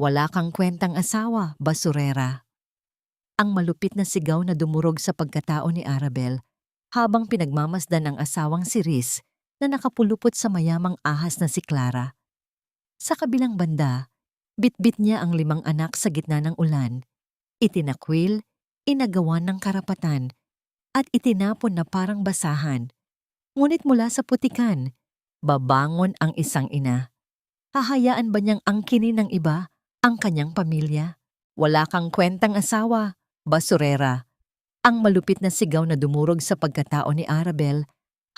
Wala kang kwentang asawa, basurera. Ang malupit na sigaw na dumurog sa pagkatao ni Arabel habang pinagmamasdan ang asawang si Riz na nakapulupot sa mayamang ahas na si Clara. Sa kabilang banda, bitbit niya ang 5 anak sa gitna ng ulan, itinakwil, inagawan ng karapatan, at itinapon na parang basahan. Ngunit mula sa putikan, babangon ang isang ina. Hahayaan ba niyang angkinin ng iba ang kanyang pamilya? Wala kang kwentang asawa, basurera. Ang malupit na sigaw na dumurog sa pagkatao ni Arabel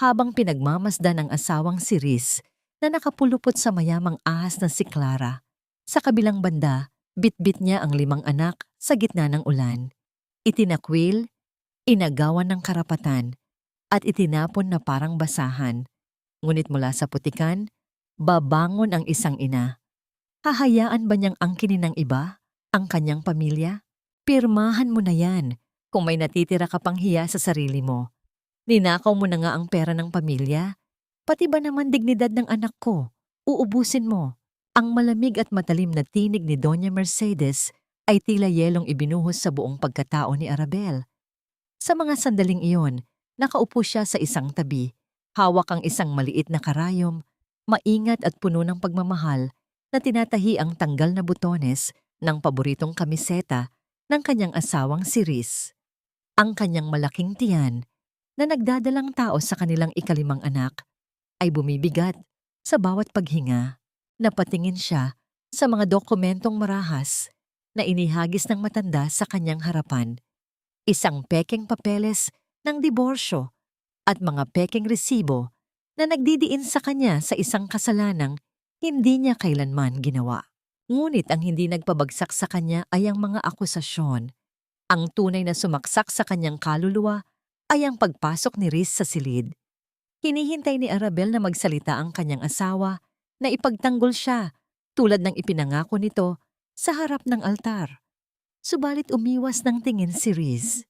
habang pinagmamasdan ng asawang si Riz na nakapulupot sa mayamang ahas na si Clara. Sa kabilang banda, bitbit niya ang 5 anak sa gitna ng ulan. Itinakwil, inagawan ng karapatan, at itinapon na parang basahan. Ngunit mula sa putikan, babangon ang isang ina. Hahayaan ba niyang angkinin ng iba ang kanyang pamilya? Pirmahan mo na yan kung may natitira ka pang hiya sa sarili mo. Ninakaw mo na nga ang pera ng pamilya. Pati ba naman dignidad ng anak ko? Uubusin mo. Ang malamig at matalim na tinig ni Doña Mercedes ay tila yelong ibinuhos sa buong pagkatao ni Arabel. Sa mga sandaling iyon, nakaupo siya sa isang tabi. Hawak ang isang maliit na karayom, maingat at puno ng pagmamahal na tinatahi ang tanggal na butones ng paboritong kamiseta ng kanyang asawang si Riz. Ang kanyang malaking tiyan na nagdadalang tao sa kanilang 5 anak ay bumibigat sa bawat paghinga. Napatingin siya sa mga dokumentong marahas na inihagis ng matanda sa kanyang harapan. Isang pekeng papeles ng diborsyo at mga pekeng resibo na nagdidiin sa kanya sa isang kasalanang hindi niya kailanman ginawa. Ngunit ang hindi nagpabagsak sa kanya ay ang mga akusasyon. Ang tunay na sumaksak sa kanyang kaluluwa ay ang pagpasok ni Riz sa silid. Hinihintay ni Arabel na magsalita ang kanyang asawa na ipagtanggol siya tulad ng ipinangako nito sa harap ng altar. Subalit umiwas ng tingin si Riz.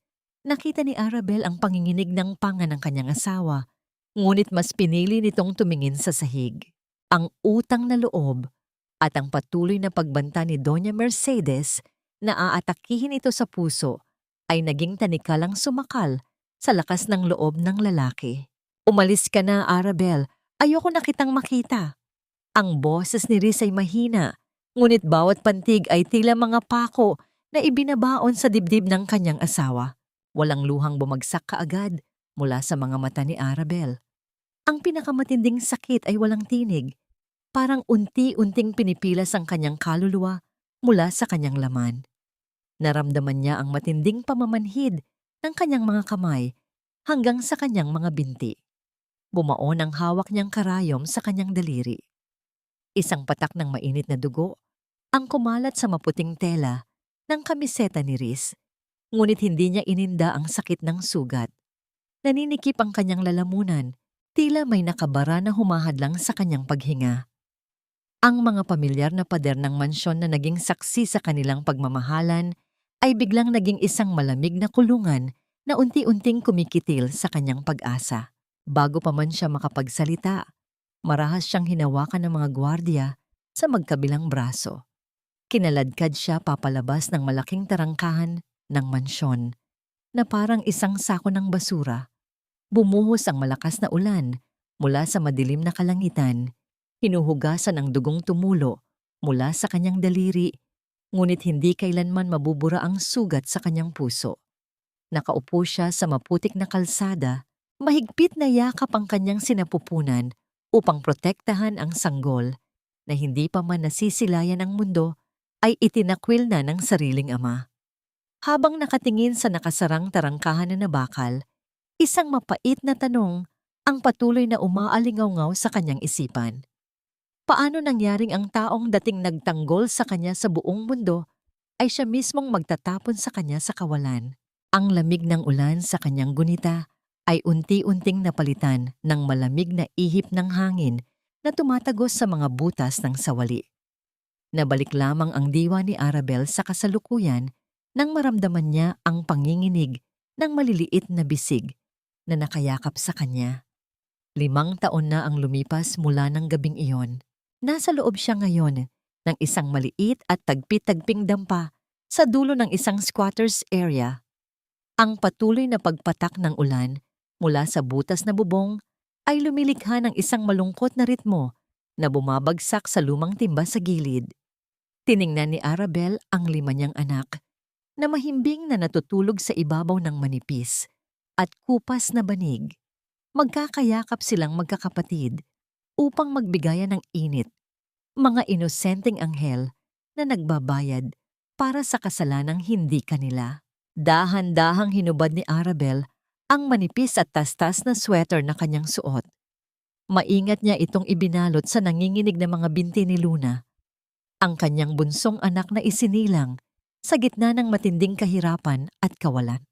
Nakita ni Arabel ang panginginig ng panga ng kanyang asawa, ngunit mas pinili nitong tumingin sa sahig. Ang utang na loob at ang patuloy na pagbanta ni Doña Mercedes na aatakihin ito sa puso ay naging tanikalang sumakal sa lakas ng loob ng lalaki. Umalis ka na, Arabel. Ayoko na kitang makita. Ang boses ni Riz ay mahina, ngunit bawat pantig ay tila mga pako na ibinabaon sa dibdib ng kanyang asawa. Walang luhang bumagsak kaagad mula sa mga mata ni Arabel. Ang pinakamatinding sakit ay walang tinig. Parang unti-unting pinipilas ang kanyang kaluluwa mula sa kanyang laman. Naramdaman niya ang matinding pamamanhid ng kanyang mga kamay hanggang sa kanyang mga binti. Bumaon ang hawak niyang karayom sa kanyang daliri. Isang patak ng mainit na dugo ang kumalat sa maputing tela ng kamiseta ni Riz, ngunit hindi niya ininda ang sakit ng sugat. Naninikip ang kanyang lalamunan, tila may nakabara na humahadlang sa kanyang paghinga. Ang mga pamilyar na pader ng mansyon na naging saksi sa kanilang pagmamahalan ay biglang naging isang malamig na kulungan na unti-unting kumikitil sa kanyang pag-asa. Bago pa man siya makapagsalita, marahas siyang hinawakan ng mga gwardiya sa magkabilang braso. Kinaladkad siya papalabas ng malaking tarangkahan ng mansyon na parang isang sako ng basura. Bumuhos ang malakas na ulan mula sa madilim na kalangitan. Hinuhugasan ang dugong tumulo mula sa kanyang daliri, ngunit hindi kailanman mabubura ang sugat sa kanyang puso. Nakaupo siya sa maputik na kalsada, mahigpit na yakap ang kanyang sinapupunan upang protektahan ang sanggol na hindi pa man nasisilayan ang mundo ay itinakwil na ng sariling ama. Habang nakatingin sa nakasarang tarangkahan na nabakal, isang mapait na tanong ang patuloy na umaalingaw-ngaw sa kanyang isipan. Paano nangyaring ang taong dating nagtanggol sa kanya sa buong mundo ay siya mismong magtatapon sa kanya sa kawalan? Ang lamig ng ulan sa kanyang gunita ay unti-unting napalitan ng malamig na ihip ng hangin na tumatagos sa mga butas ng sawali. Nabalik lamang ang diwa ni Arabel sa kasalukuyan nang maramdaman niya ang panginginig ng maliliit na bisig na nakayakap sa kanya. 5 taon na ang lumipas mula ng gabing iyon. Nasa loob siya ngayon, ng isang maliit at tagpi-tagping dampa sa dulo ng isang squatters area. Ang patuloy na pagpatak ng ulan mula sa butas na bubong ay lumilikha ng isang malungkot na ritmo na bumabagsak sa lumang timba sa gilid. Tiningnan ni Arabel ang 5 niyang anak na mahimbing na natutulog sa ibabaw ng manipis at kupas na banig. Magkakayakap silang magkakapatid upang magbigayan ng init, mga inosenteng anghel na nagbabayad para sa kasalanang hindi kanila. Dahan-dahang hinubad ni Arabel ang manipis at tastas na sweater na kanyang suot. Maingat niya itong ibinalot sa nanginginig na mga binti ni Luna, ang kanyang bunsong anak na isinilang sa gitna ng matinding kahirapan at kawalan.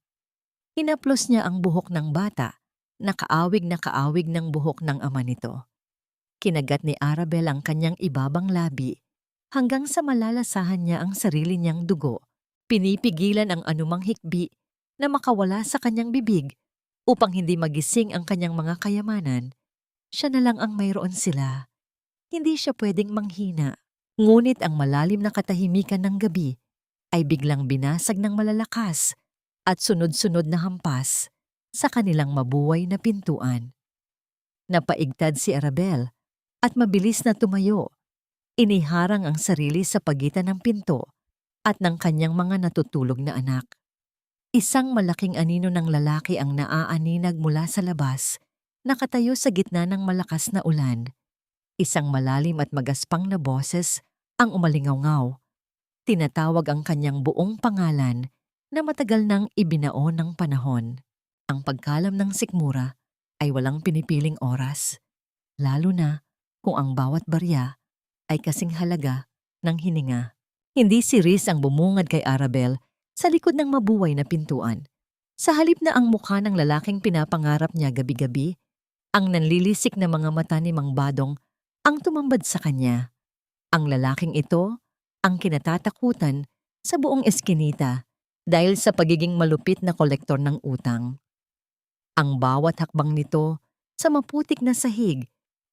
Hinaplos niya ang buhok ng bata na kaawig ng buhok ng ama nito. Kinagat ni Arabel ang kanyang ibabang labi hanggang sa malalasahan niya ang sarili niyang dugo. Pinipigilan ang anumang hikbi na makawala sa kanyang bibig upang hindi magising ang kanyang mga kayamanan. Siya na lang ang mayroon sila. Hindi siya pwedeng manghina. Ngunit ang malalim na katahimikan ng gabi ay biglang binasag ng malalakas at sunod-sunod na hampas sa kanilang mabuhay na pintuan. Napaigtad si Arabel at mabilis na tumayo. Iniharang ang sarili sa pagitan ng pinto at ng kanyang mga natutulog na anak. Isang malaking anino ng lalaki ang naaaninag mula sa labas, nakatayo sa gitna ng malakas na ulan. Isang malalim at magaspang na boses ang umalingaw-ngaw. Tinatawag ang kanyang buong pangalan na matagal nang ibinaon ng panahon. Ang pagkalam ng sikmura ay walang pinipiling oras, lalo na kung ang bawat barya ay kasing halaga ng hininga. Hindi si Riz ang bumungad kay Arabel sa likod ng mabuhay na pintuan. Sa halip na ang mukha ng lalaking pinapangarap niya gabi-gabi, ang nanlilisik na mga mata ni Mang Badong ang tumambad sa kanya. Ang lalaking ito ang kinatatakutan sa buong eskinita dahil sa pagiging malupit na kolektor ng utang. Ang bawat hakbang nito sa maputik na sahig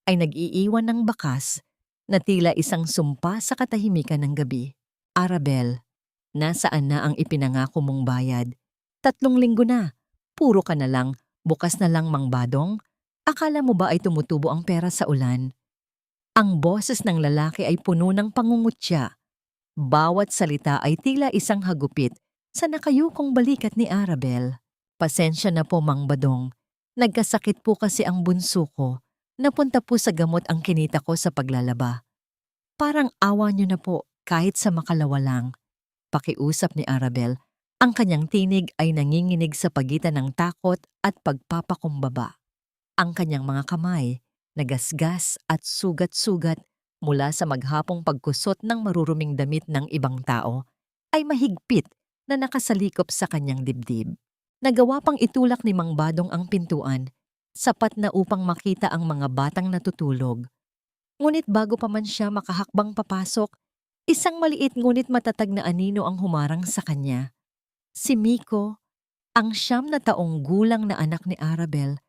ay nag-iiwan ng bakas na tila isang sumpa sa katahimikan ng gabi. Arabel, nasaan na ang ipinangako mong bayad? 3 linggo na, puro ka na lang, bukas na lang Mang Badong. Akala mo ba ay tumutubo ang pera sa ulan? Ang boses ng lalaki ay puno ng pangungutya. Bawat salita ay tila isang hagupit sa nakayukong balikat ni Arabel. Pasensya na po Mang Badong, nagkasakit po kasi ang bunso ko. Napunta po sa gamot ang kinita ko sa paglalaba. Parang awa niyo na po kahit sa makalawa lang. Pakiusap ni Arabel, ang kanyang tinig ay nanginginig sa pagitan ng takot at pagpapakumbaba. Ang kanyang mga kamay, nagasgas at sugat-sugat mula sa maghapong pagkusot ng maruruming damit ng ibang tao, ay mahigpit na nakasalikop sa kanyang dibdib. Nagawa pang itulak ni Mang Badong ang pintuan, sapat na upang makita ang mga batang natutulog. Ngunit bago pa man siya makahakbang papasok, isang maliit ngunit matatag na anino ang humarang sa kanya. Si Miko, ang 9 na taong gulang na anak ni Arabel,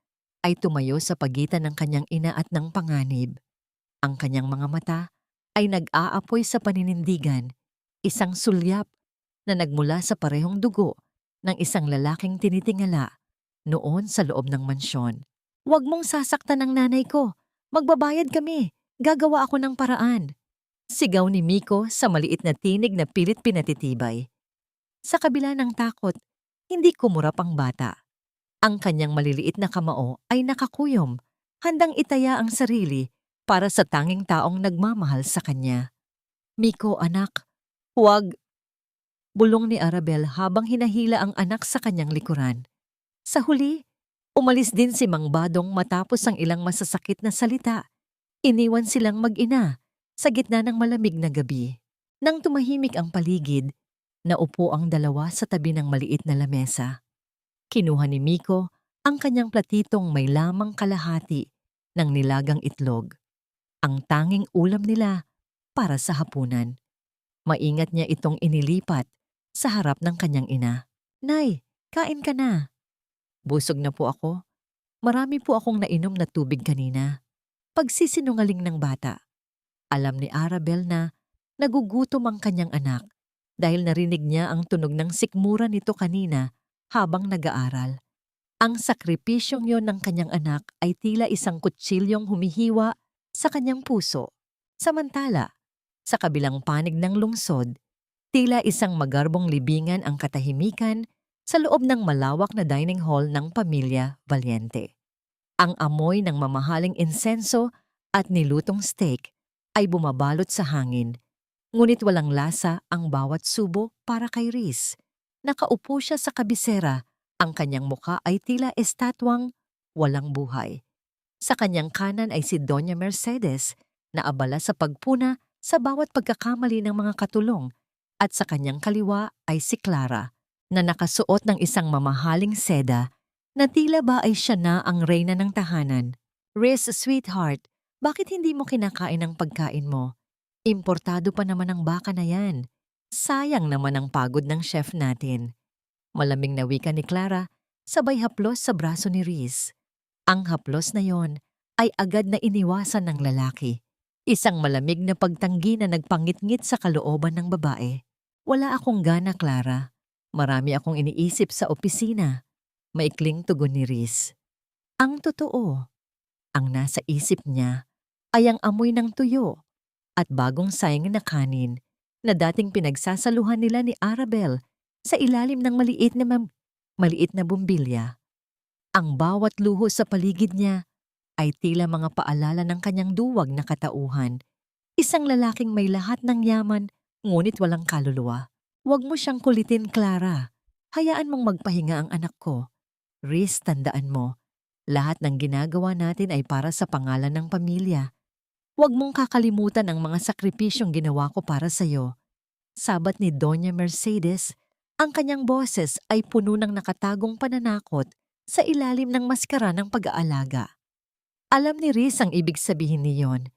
ay tumayo sa pagitan ng kanyang ina at ng panganib. Ang kanyang mga mata ay nag-aapoy sa paninindigan, isang sulyap na nagmula sa parehong dugo ng isang lalaking tinitingala noon sa loob ng mansyon. "Huwag mong sasaktan ang nanay ko. Magbabayad kami. Gagawa ako ng paraan." Sigaw ni Miko sa maliit na tinig na pilit pinatitibay. Sa kabila ng takot, hindi kumurap ang bata. Ang kanyang maliliit na kamao ay nakakuyom, handang itaya ang sarili para sa tanging taong nagmamahal sa kanya. "Miko, anak, huwag," bulong ni Arabel habang hinahila ang anak sa kanyang likuran. Sa huli, umalis din si Mang Badong matapos ang ilang masasakit na salita. Iniwan silang mag-ina sa gitna ng malamig na gabi. Nang tumahimik ang paligid, naupo ang dalawa sa tabi ng maliit na lamesa. Kinuha ni Miko ang kanyang platitong may lamang kalahati ng nilagang itlog, ang tanging ulam nila para sa hapunan. Maingat niya itong inilipat sa harap ng kanyang ina. "Nay, kain ka na." "Busog na po ako. Marami po akong nainom na tubig kanina." Pagsisinungaling ng bata. Alam ni Arabel na Nagugutom ang kanyang anak dahil narinig niya ang tunog ng sikmura nito kanina habang nag-aaral. Ang sakripisyong yon ng kanyang anak ay tila isang kutsilyong humihiwa sa kanyang puso. Samantala, sa kabilang panig ng lungsod, tila isang magarbong libingan ang katahimikan sa loob ng malawak na dining hall ng pamilya Valiente. Ang amoy ng mamahaling insenso at nilutong steak ay bumabalot sa hangin, ngunit walang lasa ang bawat subo para kay Riz. Nakaupo siya sa kabisera, ang kanyang muka ay tila estatwang walang buhay. Sa kanyang kanan ay si Doña Mercedes na abala sa pagpuna sa bawat pagkakamali ng mga katulong, at sa kanyang kaliwa ay si Clara na nakasuot ng isang mamahaling seda na tila ba ay siya na ang reyna ng tahanan. Riz, sweetheart, bakit hindi mo kinakain ang pagkain mo? Importado pa naman ang baka na yan. Sayang naman ang pagod ng chef natin. Malamig na wika ni Clara, sabay haplos sa braso ni Riz. Ang haplos na yon ay agad na iniwasan ng lalaki. Isang malamig na pagtanggi na nagpangit-ngit sa kalooban ng babae. Wala akong gana, Clara. Marami akong iniisip sa opisina. Maikling tugon ni Riz. Ang totoo, ang nasa isip niya ay ang amoy ng tuyo at bagong sayang na kanin na dating pinagsasaluhan nila ni Arabel sa ilalim ng maliit na bumbilya. Ang bawat luho sa paligid niya ay tila mga paalala ng kanyang duwag na katauhan. Isang lalaking may lahat ng yaman, ngunit walang kaluluwa. Huwag mo siyang kulitin, Clara. Hayaan mong magpahinga ang anak ko. Riz, tandaan mo, lahat ng ginagawa natin ay para sa pangalan ng pamilya. Huwag mong kakalimutan ang mga sakripisyong ginawa ko para sa'yo. Sabat ni Doña Mercedes, ang kanyang boses ay puno ng nakatagong pananakot sa ilalim ng maskara ng pag-aalaga. Alam ni Riz ang ibig sabihin niyon.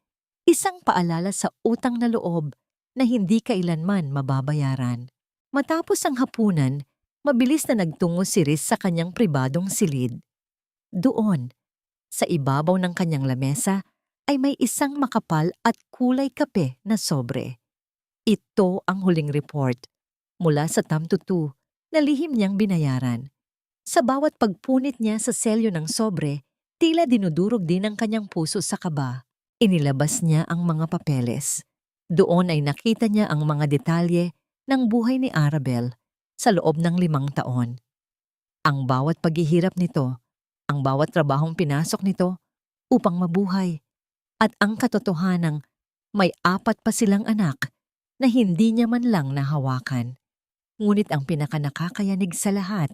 Isang paalala sa utang na loob na hindi kailanman mababayaran. Matapos ang hapunan, mabilis na nagtungo si Riz sa kanyang pribadong silid. Doon, sa ibabaw ng kanyang lamesa, ay may isang makapal at kulay kape na sobre. Ito ang huling report mula sa Tamtutu na lihim niyang binayaran. Sa bawat pagpunit niya sa selyo ng sobre, tila dinudurog din ang kanyang puso sa kaba. Inilabas niya ang mga papeles. Doon ay nakita niya ang mga detalye ng buhay ni Arabel sa loob ng 5 taon. Ang bawat paghihirap nito, ang bawat trabahong pinasok nito upang mabuhay, at ang katotohanang may 4 pa silang anak na hindi niya man lang nahawakan. Ngunit ang pinakanakakayanig sa lahat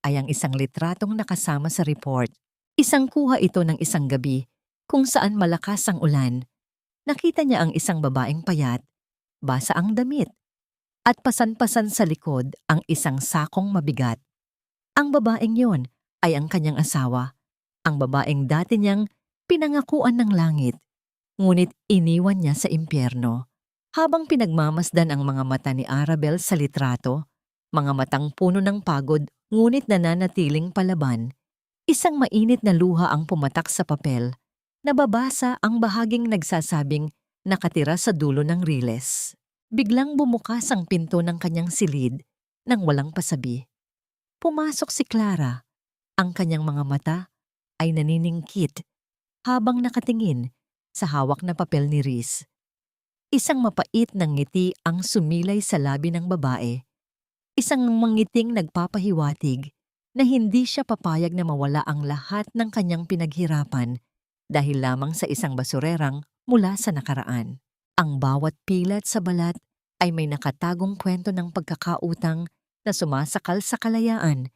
ay ang isang litratong nakasama sa report. Isang kuha ito ng isang gabi kung saan malakas ang ulan. Nakita niya ang isang babaeng payat, basa ang damit, at pasan-pasan sa likod ang isang sakong mabigat. Ang babaeng yon ay ang kanyang asawa, ang babaeng dati niyang pinangakuan ng langit, ngunit iniwan niya sa impyerno. Habang pinagmamasdan ang mga mata ni Arabel sa litrato, mga matang puno ng pagod ngunit nananatiling palaban, isang mainit na luha ang pumatak sa papel. Nababasa ang bahaging nagsasabing nakatira sa dulo ng riles. Biglang bumukas ang pinto ng kanyang silid nang walang pasabi. Pumasok si Clara. Ang kanyang mga mata ay naniningkit habang nakatingin sa hawak na papel ni Riz. Isang mapait na ngiti ang sumilay sa labi ng babae. Isang mangiting nagpapahiwatig na hindi siya papayag na mawala ang lahat ng kanyang pinaghirapan dahil lamang sa isang basurerang mula sa nakaraan. Ang bawat pilat sa balat ay may nakatagong kwento ng pagkakautang na sumasakal sa kalayaan.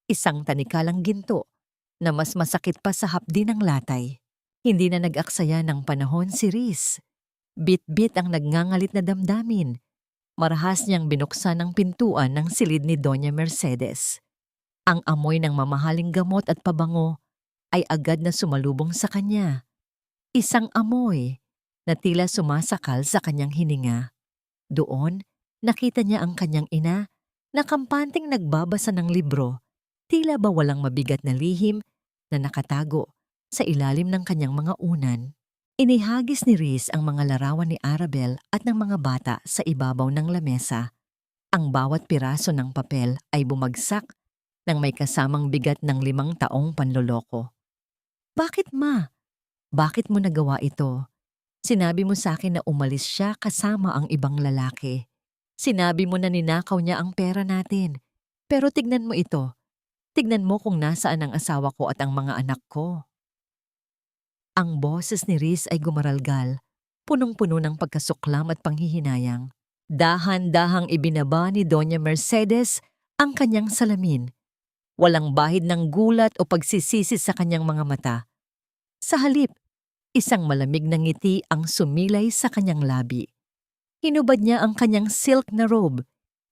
Isang tanikalang ginto na mas masakit pa sa hapdi ng latay. Hindi na nag-aksaya ng panahon si Riz. Bit-bit ang nagngangalit na damdamin. Marahas niyang binuksan ang pintuan ng silid ni Doña Mercedes. Ang amoy ng mamahaling gamot at pabango ay agad na sumalubong sa kanya. Isang amoy na tila sumasakal sa kanyang hininga. Doon, nakita niya ang kanyang ina na kampanting nagbabasa ng libro, tila ba walang mabigat na lihim na nakatago sa ilalim ng kanyang mga unan. Inihagis ni Riz ang mga larawan ni Arabel at ng mga bata sa ibabaw ng lamesa. Ang bawat piraso ng papel ay bumagsak nang may kasamang bigat ng 5 taong panloloko. Bakit ma? Bakit mo nagawa ito? Sinabi mo sa akin na umalis siya kasama ang ibang lalaki. Sinabi mo na ninakaw niya ang pera natin. Pero tignan mo ito. Tignan mo kung nasaan ang asawa ko at ang mga anak ko. Ang boses ni Riz ay gumaralgal, punong-puno ng pagkasuklam at panghihinayang. Dahan-dahang ibinaba ni Doña Mercedes ang kanyang salamin. Walang bahid ng gulat o pagsisisi sa kanyang mga mata. Sa halip, isang malamig na ngiti ang sumilay sa kanyang labi. Hinubad niya ang kanyang silk na robe.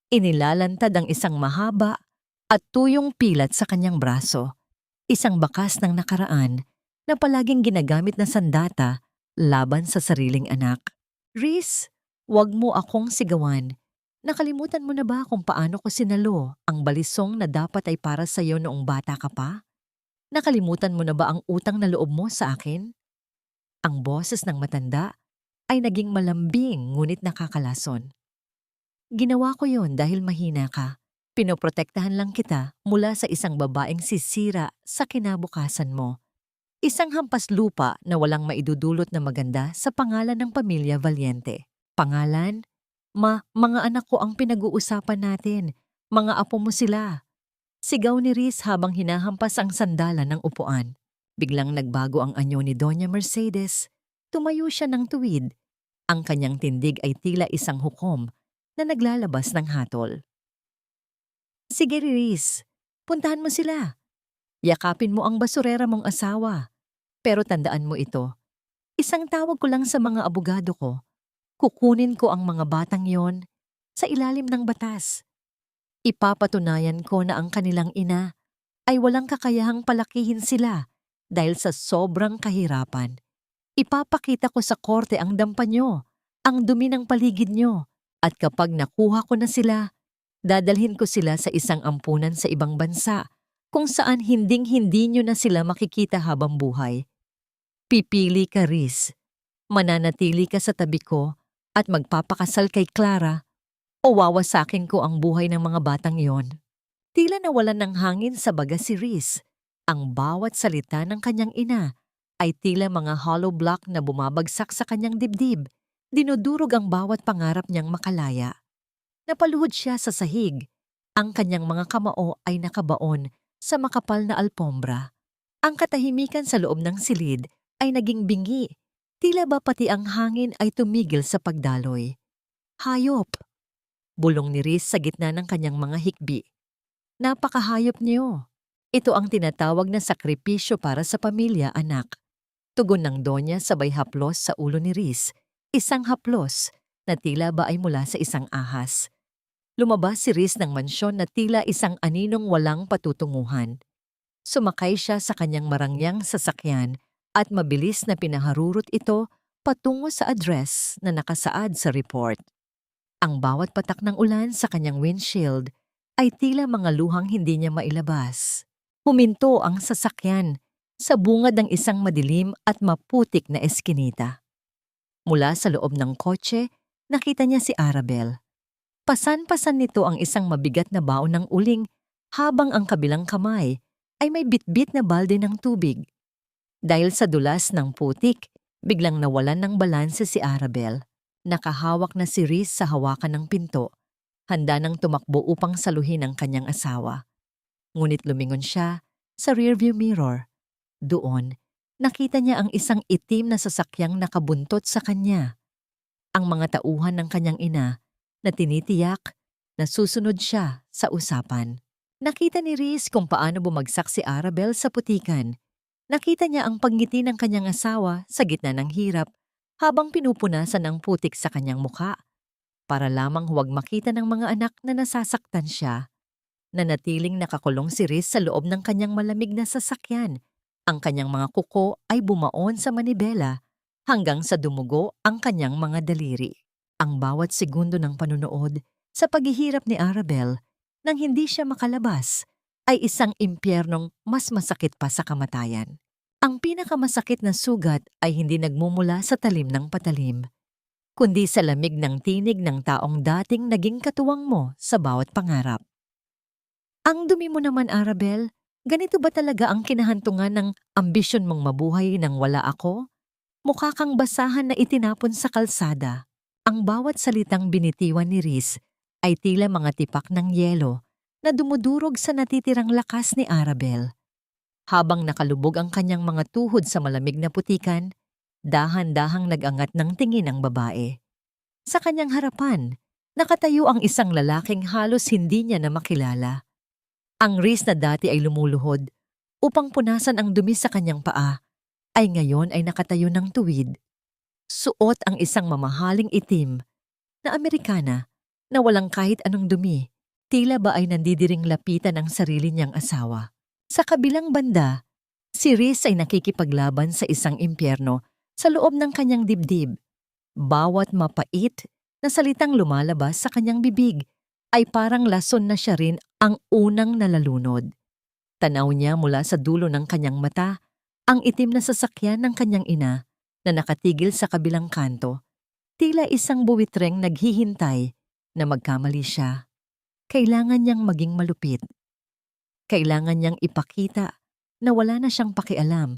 Inilalantad ang isang mahaba at tuyong pilat sa kanyang braso. Isang bakas ng nakaraan na palaging ginagamit na sandata laban sa sariling anak. Riz, wag mo akong sigawan. Nakalimutan mo na ba kung paano ko sinalo ang balisong na dapat ay para sa iyo noong bata ka pa? Nakalimutan mo na ba ang utang na loob mo sa akin? Ang boses ng matanda ay naging malambing ngunit nakakalason. Ginawa ko yon dahil mahina ka. Pinoprotektahan lang kita mula sa isang babaeng sisira sa kinabukasan mo. Isang hampas lupa na walang maidudulot na maganda sa pangalan ng pamilya Valiente. Pangalan? Mga anak ko ang pinag-uusapan natin. Mga apo mo sila. Sigaw ni Riz habang hinahampas ang sandalan ng upuan. Biglang nagbago ang anyo ni Doña Mercedes. Tumayo siya ng tuwid. Ang kanyang tindig ay tila isang hukom na naglalabas ng hatol. Sige Riz, puntahan mo sila. Yakapin mo ang basurera mong asawa. Pero tandaan mo ito. Isang tawag ko lang sa mga abogado ko. Kukunin ko ang mga batang yon sa ilalim ng batas. Ipapatunayan ko na ang kanilang ina ay walang kakayahang palakihin sila dahil sa sobrang kahirapan. Ipapakita ko sa korte ang dampa nyo, ang dumi ng paligid nyo, at kapag nakuha ko na sila, dadalhin ko sila sa isang ampunan sa ibang bansa kung saan hinding-hindi nyo na sila makikita habang buhay. Pipili ka, Riz. Mananatili ka sa tabi ko at magpapakasal kay Clara o wawasakin ko ang buhay ng mga batang yon. Tila nawalan ng hangin sa baga si Riz. Ang bawat salita ng kanyang ina ay tila mga hollow block na bumabagsak sa kanyang dibdib. Dinudurog ang bawat pangarap niyang makalaya. Napaluhod siya sa sahig. Ang kanyang mga kamao ay nakabaon sa makapal na alpombra. Ang katahimikan sa loob ng silid ay naging bingi. Tila ba pati ang hangin ay tumigil sa pagdaloy. Hayop! Bulong ni Riz sa gitna ng kanyang mga hikbi. Napakahayop niyo. Ito ang tinatawag na sakripisyo para sa pamilya, anak. Tugon ng Donya sabay haplos sa ulo ni Riz. Isang haplos na tila ba ay mula sa isang ahas. Lumabas si Riz ng mansyon na tila isang aninong walang patutunguhan. Sumakay siya sa kanyang marangyang sasakyan at mabilis na pinaharurot ito patungo sa address na nakasaad sa report. Ang bawat patak ng ulan sa kanyang windshield ay tila mga luhang hindi niya mailabas. Huminto ang sasakyan sa bungad ng isang madilim at maputik na eskinita. Mula sa loob ng kotse, nakita niya si Arabel. Pasan-pasan nito ang isang mabigat na baon ng uling habang ang kabilang kamay ay may bitbit na balde ng tubig. Dahil sa dulas ng putik, biglang nawalan ng balanse si Arabel. Nakahawak na si Riz sa hawakan ng pinto, handa nang tumakbo upang saluhin ang kanyang asawa. Ngunit lumingon siya sa rearview mirror. Doon, nakita niya ang isang itim na sasakyang nakabuntot sa kanya. Ang mga tauhan ng kanyang ina na tinitiyak na susunod siya sa usapan. Nakita ni Riz kung paano bumagsak si Arabel sa putikan. Nakita niya ang pagngiti ng kanyang asawa sa gitna ng hirap habang pinupunasan ang putik sa kanyang mukha para lamang huwag makita ng mga anak na nasasaktan siya. Nanatiling nakakulong si Riz sa loob ng kanyang malamig na sasakyan. Ang kanyang mga kuko ay bumaon sa manibela hanggang sa dumugo ang kanyang mga daliri. Ang bawat segundo ng panunood sa paghihirap ni Arabel nang hindi siya makalabas ay isang impyernong mas masakit pa sa kamatayan. Ang pinakamasakit na sugat ay hindi nagmumula sa talim ng patalim, kundi sa lamig ng tinig ng taong dating naging katuwang mo sa bawat pangarap. Ang dumi mo naman, Arabel. Ganito ba talaga ang kinahantungan ng ambisyon mong mabuhay nang wala ako? Mukha kang basahan na itinapon sa kalsada. Ang bawat salitang binitiwan ni Riz ay tila mga tipak ng yelo na dumudurog sa natitirang lakas ni Arabel. Habang nakalubog ang kanyang mga tuhod sa malamig na putikan, dahan-dahang nag-angat ng tingin ang babae. Sa kanyang harapan, nakatayo ang isang lalaking halos hindi niya na makilala. Ang Riz na dati ay lumuluhod upang punasan ang dumi sa kanyang paa, ay ngayon ay nakatayo ng tuwid. Suot ang isang mamahaling itim na Amerikana na walang kahit anong dumi, tila ba ay nandidiring lapitan ang sarili niyang asawa. Sa kabilang banda, si Riz ay nakikipaglaban sa isang impyerno sa loob ng kanyang dibdib. Bawat mapait na salitang lumalabas sa kanyang bibig ay parang lason na siya rin ang unang nalalunod. Tanaw niya mula sa dulo ng kanyang mata ang itim na sasakyan ng kanyang ina na nakatigil sa kabilang kanto, tila isang buwitreng naghihintay na magkamali siya. Kailangan niyang maging malupit. Kailangan niyang ipakita na wala na siyang pakialam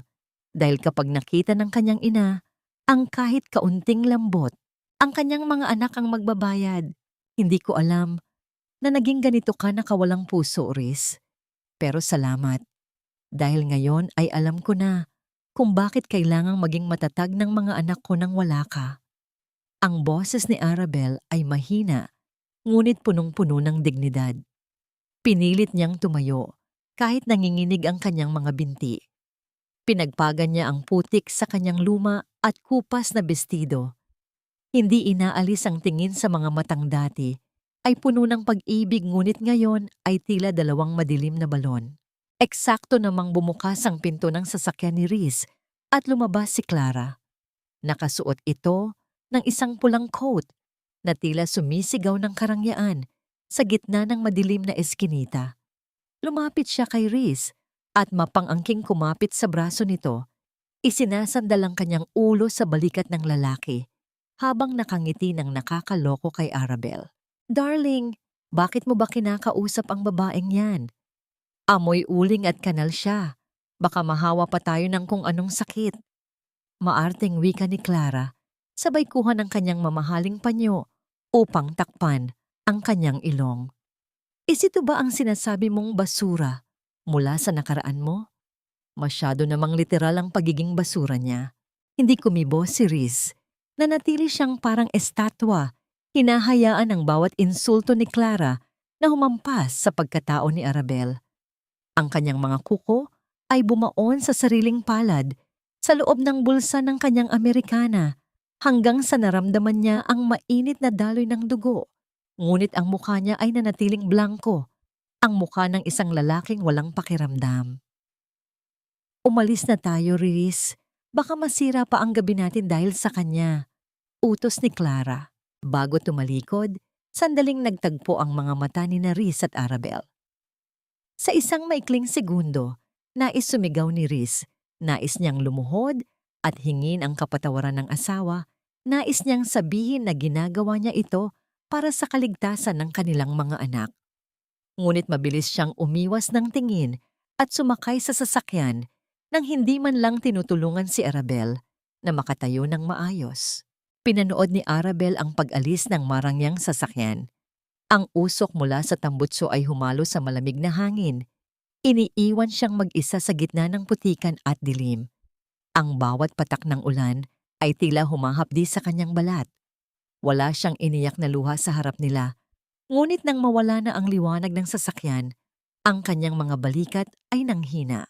dahil kapag nakita ng kanyang ina ang kahit kaunting lambot, ang kanyang mga anak ang magbabayad. Hindi ko alam na naging ganito ka na kawalang puso, Riz. Pero salamat. Dahil ngayon ay alam ko na kung bakit kailangang maging matatag ng mga anak ko nang wala ka. Ang boses ni Arabel ay mahina, ngunit punong-puno ng dignidad. Pinilit niyang tumayo, kahit nanginginig ang kanyang mga binti. Pinagpagan niya ang putik sa kanyang luma at kupas na bestido. Hindi inaalis ang tingin sa mga matang dati, ay puno ng pag-ibig ngunit ngayon ay tila dalawang madilim na balon. Eksakto namang bumukas ang pinto ng sasakyan ni Riz at lumabas si Clara. Nakasuot ito ng isang pulang coat na tila sumisigaw ng karangyaan sa gitna ng madilim na eskinita. Lumapit siya kay Riz at mapang-angking kumapit sa braso nito. Isinasandal ang kanyang ulo sa balikat ng lalaki habang nakangiti ng nakakaloko kay Arabel. Darling, bakit mo ba kinakausap ang babaeng yan? Amoy uling at kanal siya. Baka mahawa pa tayo ng kung anong sakit. Maarteng wika ni Clara, sabay kuha ng kanyang mamahaling panyo upang takpan ang kanyang ilong. Is ito ba ang sinasabi mong basura mula sa nakaraan mo? Masyado namang literal ang pagiging basura niya. Hindi kumibo si Riz. Nanatili siyang parang estatwa, hinahayaan ang bawat insulto ni Clara na humampas sa pagkatao ni Arabel. Ang kanyang mga kuko ay bumaon sa sariling palad sa loob ng bulsa ng kanyang Amerikana hanggang sa naramdaman niya ang mainit na daloy ng dugo. Ngunit ang mukha niya ay nanatiling blanko, ang mukha ng isang lalaking walang pakiramdam. Umalis na tayo, Riz. Baka masira pa ang gabi natin dahil sa kanya. Utos ni Clara. Bago tumalikod, sandaling nagtagpo ang mga mata ni Riz at Arabel. Sa isang maikling segundo, nais sumigaw ni Riz. Nais niyang lumuhod at hingin ang kapatawaran ng asawa. Nais niyang sabihin na ginagawa niya ito para sa kaligtasan ng kanilang mga anak. Ngunit mabilis siyang umiwas ng tingin at sumakay sa sasakyan nang hindi man lang tinutulungan si Arabel na makatayo ng maayos. Pinanood ni Arabel ang pag-alis ng marangyang sasakyan. Ang usok mula sa tambutso ay humalo sa malamig na hangin. Iniiwan siyang mag-isa sa gitna ng putikan at dilim. Ang bawat patak ng ulan ay tila humahapdi sa kanyang balat. Wala siyang iniyak na luha sa harap nila. Ngunit nang mawala na ang liwanag ng sasakyan, ang kanyang mga balikat ay nanghina.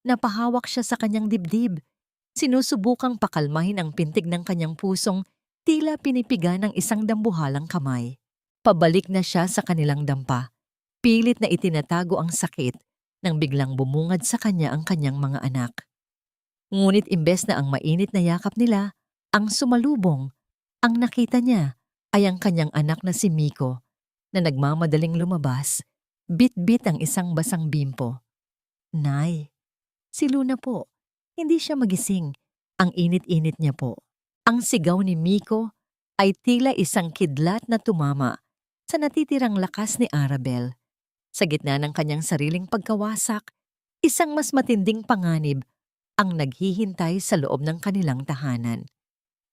Napahawak siya sa kanyang dibdib. Sinusubukang pakalmahin ang pintig ng kanyang pusong tila pinipiga ng isang dambuhalang kamay. Pabalik na siya sa kanilang dampa. Pilit na itinatago ang sakit nang biglang bumungad sa kanya ang kanyang mga anak. Ngunit imbes na ang mainit na yakap nila, ang sumalubong, ang nakita niya ay ang kanyang anak na si Miko na nagmamadaling lumabas, bit-bit ang isang basang bimpo. Nay, si Luna po. Hindi siya magising. Ang init-init niya po. Ang sigaw ni Miko ay tila isang kidlat na tumama sa natitirang lakas ni Arabel. Sa gitna ng kanyang sariling pagkawasak, isang mas matinding panganib ang naghihintay sa loob ng kanilang tahanan.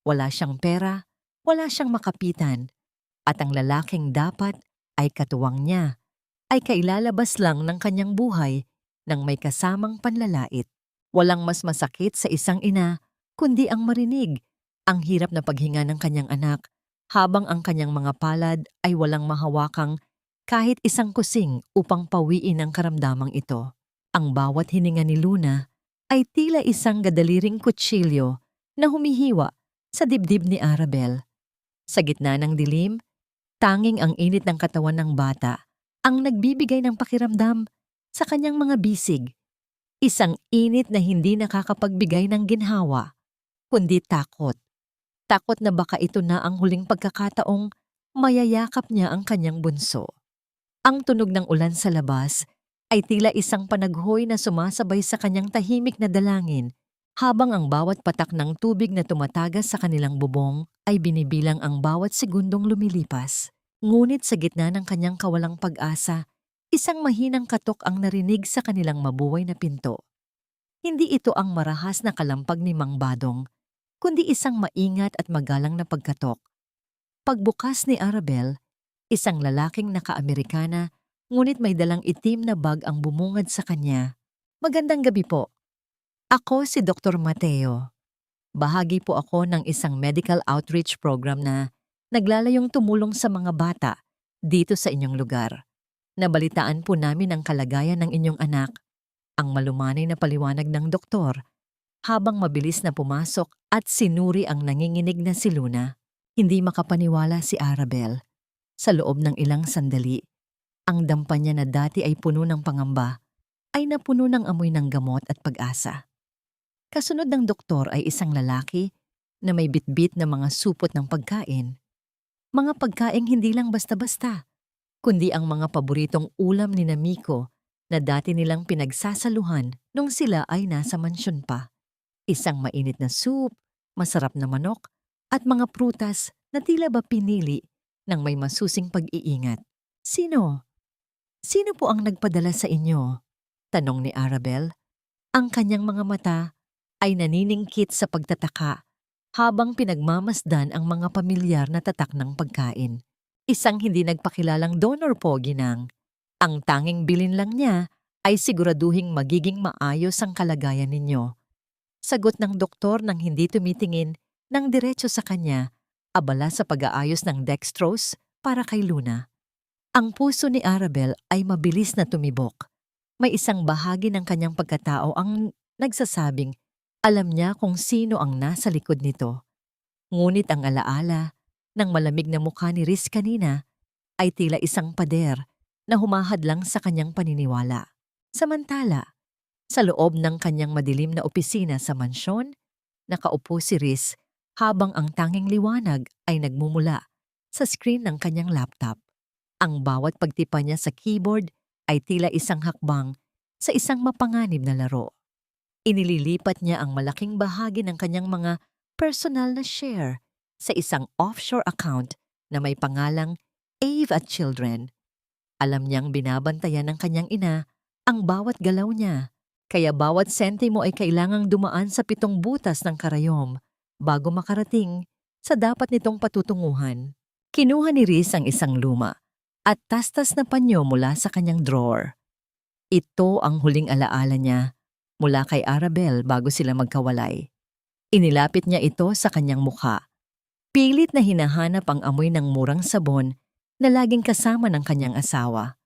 Wala siyang pera, wala siyang makapitan, at ang lalaking dapat ay katuwang niya ay kailalabas lang ng kanyang buhay ng may kasamang panlalait. Walang mas masakit sa isang ina kundi ang marinig ang hirap na paghinga ng kanyang anak habang ang kanyang mga palad ay walang mahawakang kahit isang kusing upang pawiin ang karamdamang ito. Ang bawat hininga ni Luna ay tila isang gadaliring kutsilyo na humihiwa sa dibdib ni Arabel. Sa gitna ng dilim, tanging ang init ng katawan ng bata ang nagbibigay ng pakiramdam sa kanyang mga bisig. Isang init na hindi nakakapagbigay ng ginhawa, kundi takot. Takot na baka ito na ang huling pagkakataong mayayakap niya ang kanyang bunso. Ang tunog ng ulan sa labas ay tila isang panaghoy na sumasabay sa kanyang tahimik na dalangin habang ang bawat patak ng tubig na tumatagas sa kanilang bubong ay binibilang ang bawat segundong lumilipas. Ngunit sa gitna ng kanyang kawalang pag-asa, isang mahinang katok ang narinig sa kanilang mabuhay na pinto. Hindi ito ang marahas na kalampag ni Mang Badong, kundi isang maingat at magalang na pagkatok. Pagbukas ni Arabel, isang lalaking naka-Amerikana ngunit may dalang itim na bag ang bumungad sa kanya. Magandang gabi po. Ako si Dr. Mateo. Bahagi po ako ng isang medical outreach program na naglalayong tumulong sa mga bata dito sa inyong lugar. Nabalitaan po namin ang kalagayan ng inyong anak, ang malumanay na paliwanag ng doktor, habang mabilis na pumasok at sinuri ang nanginginig na si Luna. Hindi makapaniwala si Arabel. Sa loob ng ilang sandali, ang dampa niya na dati ay puno ng pangamba, ay napuno ng amoy ng gamot at pag-asa. Kasunod ng doktor ay isang lalaki na may bitbit na mga supot ng pagkain. Mga pagkaing hindi lang basta-basta, kundi ang mga paboritong ulam ni Miko na dati nilang pinagsasaluhan nung sila ay nasa mansyon pa. Isang mainit na soup, masarap na manok, at mga prutas na tila ba pinili ng may masusing pag-iingat. Sino? Sino po ang nagpadala sa inyo? Tanong ni Arabel. Ang kanyang mga mata ay naniningkit sa pagtataka habang pinagmamasdan ang mga pamilyar na tatak ng pagkain. Isang hindi nagpakilalang donor po, ginang. Ang tanging bilin lang niya ay siguraduhing magiging maayos ang kalagayan ninyo. Sagot ng doktor nang hindi tumitingin ng diretso sa kanya, abala sa pag-aayos ng dextrose para kay Luna. Ang puso ni Arabel ay mabilis na tumibok. May isang bahagi ng kanyang pagkatao ang nagsasabing alam niya kung sino ang nasa likod nito. Ngunit ang alaala ng malamig na mukha ni Riz kanina ay tila isang pader na humahadlang sa kanyang paniniwala. Samantala, sa loob ng kanyang madilim na opisina sa mansyon, nakaupo si Riz habang ang tanging liwanag ay nagmumula sa screen ng kanyang laptop. Ang bawat pagtipa niya sa keyboard ay tila isang hakbang sa isang mapanganib na laro. Inililipat niya ang malaking bahagi ng kanyang mga personal na share sa isang offshore account na may pangalang Ave at Children. Alam niyang binabantayan ng kanyang ina ang bawat galaw niya, kaya bawat sentimo ay kailangang dumaan sa 7 butas ng karayom bago makarating sa dapat nitong patutunguhan. Kinuha ni Riz ang isang luma at tastas na panyo mula sa kanyang drawer. Ito ang huling alaala niya mula kay Arabel bago sila magkawalay. Inilapit niya ito sa kanyang mukha. Pilit na hinahanap ang amoy ng murang sabon na laging kasama ng kanyang asawa.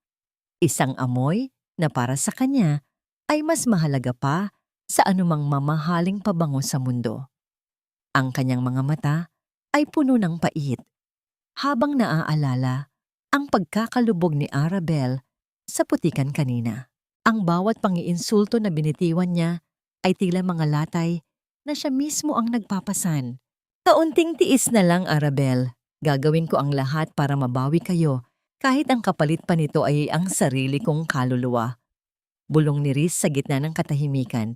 Isang amoy na para sa kanya ay mas mahalaga pa sa anumang mamahaling pabango sa mundo. Ang kanyang mga mata ay puno ng pait habang naaalala ang pagkakalubog ni Arabel sa putikan kanina. Ang bawat pangiinsulto na binitiwan niya ay tila mga latay na siya mismo ang nagpapasan. Kaunting tiis na lang, Arabel. Gagawin ko ang lahat para mabawi kayo kahit ang kapalit pa nito ay ang sarili kong kaluluwa. Bulong ni Riz sa gitna ng katahimikan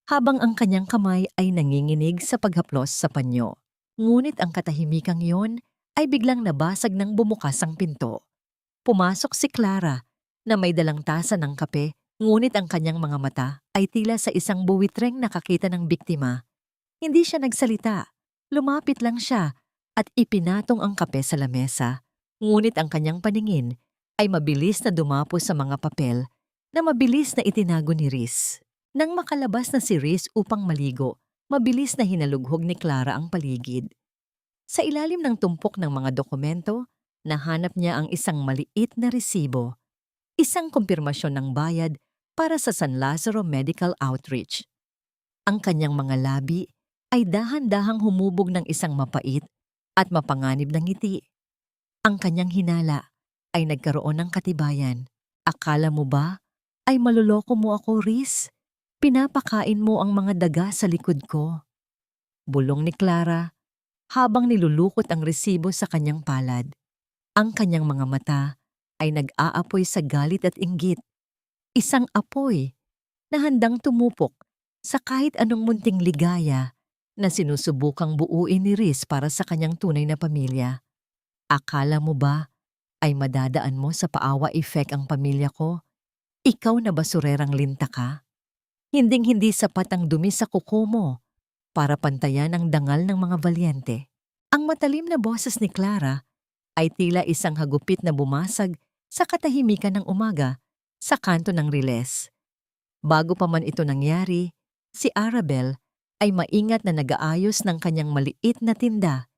habang ang kanyang kamay ay nanginginig sa paghaplos sa panyo. Ngunit ang katahimikang yon ay biglang nabasag nang bumukas ang pinto. Pumasok si Clara na may dalang tasa ng kape, ngunit ang kanyang mga mata ay tila sa isang buwitreng nakakita ng biktima. Hindi siya nagsalita. Lumapit lang siya at ipinatong ang kape sa lamesa. Ngunit ang kanyang paningin ay mabilis na dumapo sa mga papel na mabilis na itinago ni Riz. Nang makalabas na si Riz upang maligo, mabilis na hinalughog ni Clara ang paligid. Sa ilalim ng tumpok ng mga dokumento, nahanap niya ang isang maliit na resibo, isang kumpirmasyon ng bayad para sa San Lazaro Medical Outreach. Ang kanyang mga labi ay dahan-dahang humubog ng isang mapait at mapanganib na ngiti. Ang kanyang hinala ay nagkaroon ng katibayan. Akala mo ba ay maluloko mo ako, Riz? Pinapakain mo ang mga daga sa likod ko. Bulong ni Clara habang nilulukot ang resibo sa kanyang palad. Ang kanyang mga mata ay nag-aapoy sa galit at inggit. Isang apoy na handang tumupok sa kahit anong munting ligaya na sinusubukang buuin ni Riz para sa kanyang tunay na pamilya. Akala mo ba ay madadaan mo sa paawa effect ang pamilya ko? Ikaw na basurerang linta ka? Hinding-hindi sapat ang dumi sa kuko mo para pantayan ang dangal ng mga valyente. Ang matalim na boses ni Clara ay tila isang hagupit na bumasag sa katahimikan ng umaga sa kanto ng riles. Bago pa man ito nangyari, si Arabel ay maingat na nag-aayos ng kanyang maliit na tinda,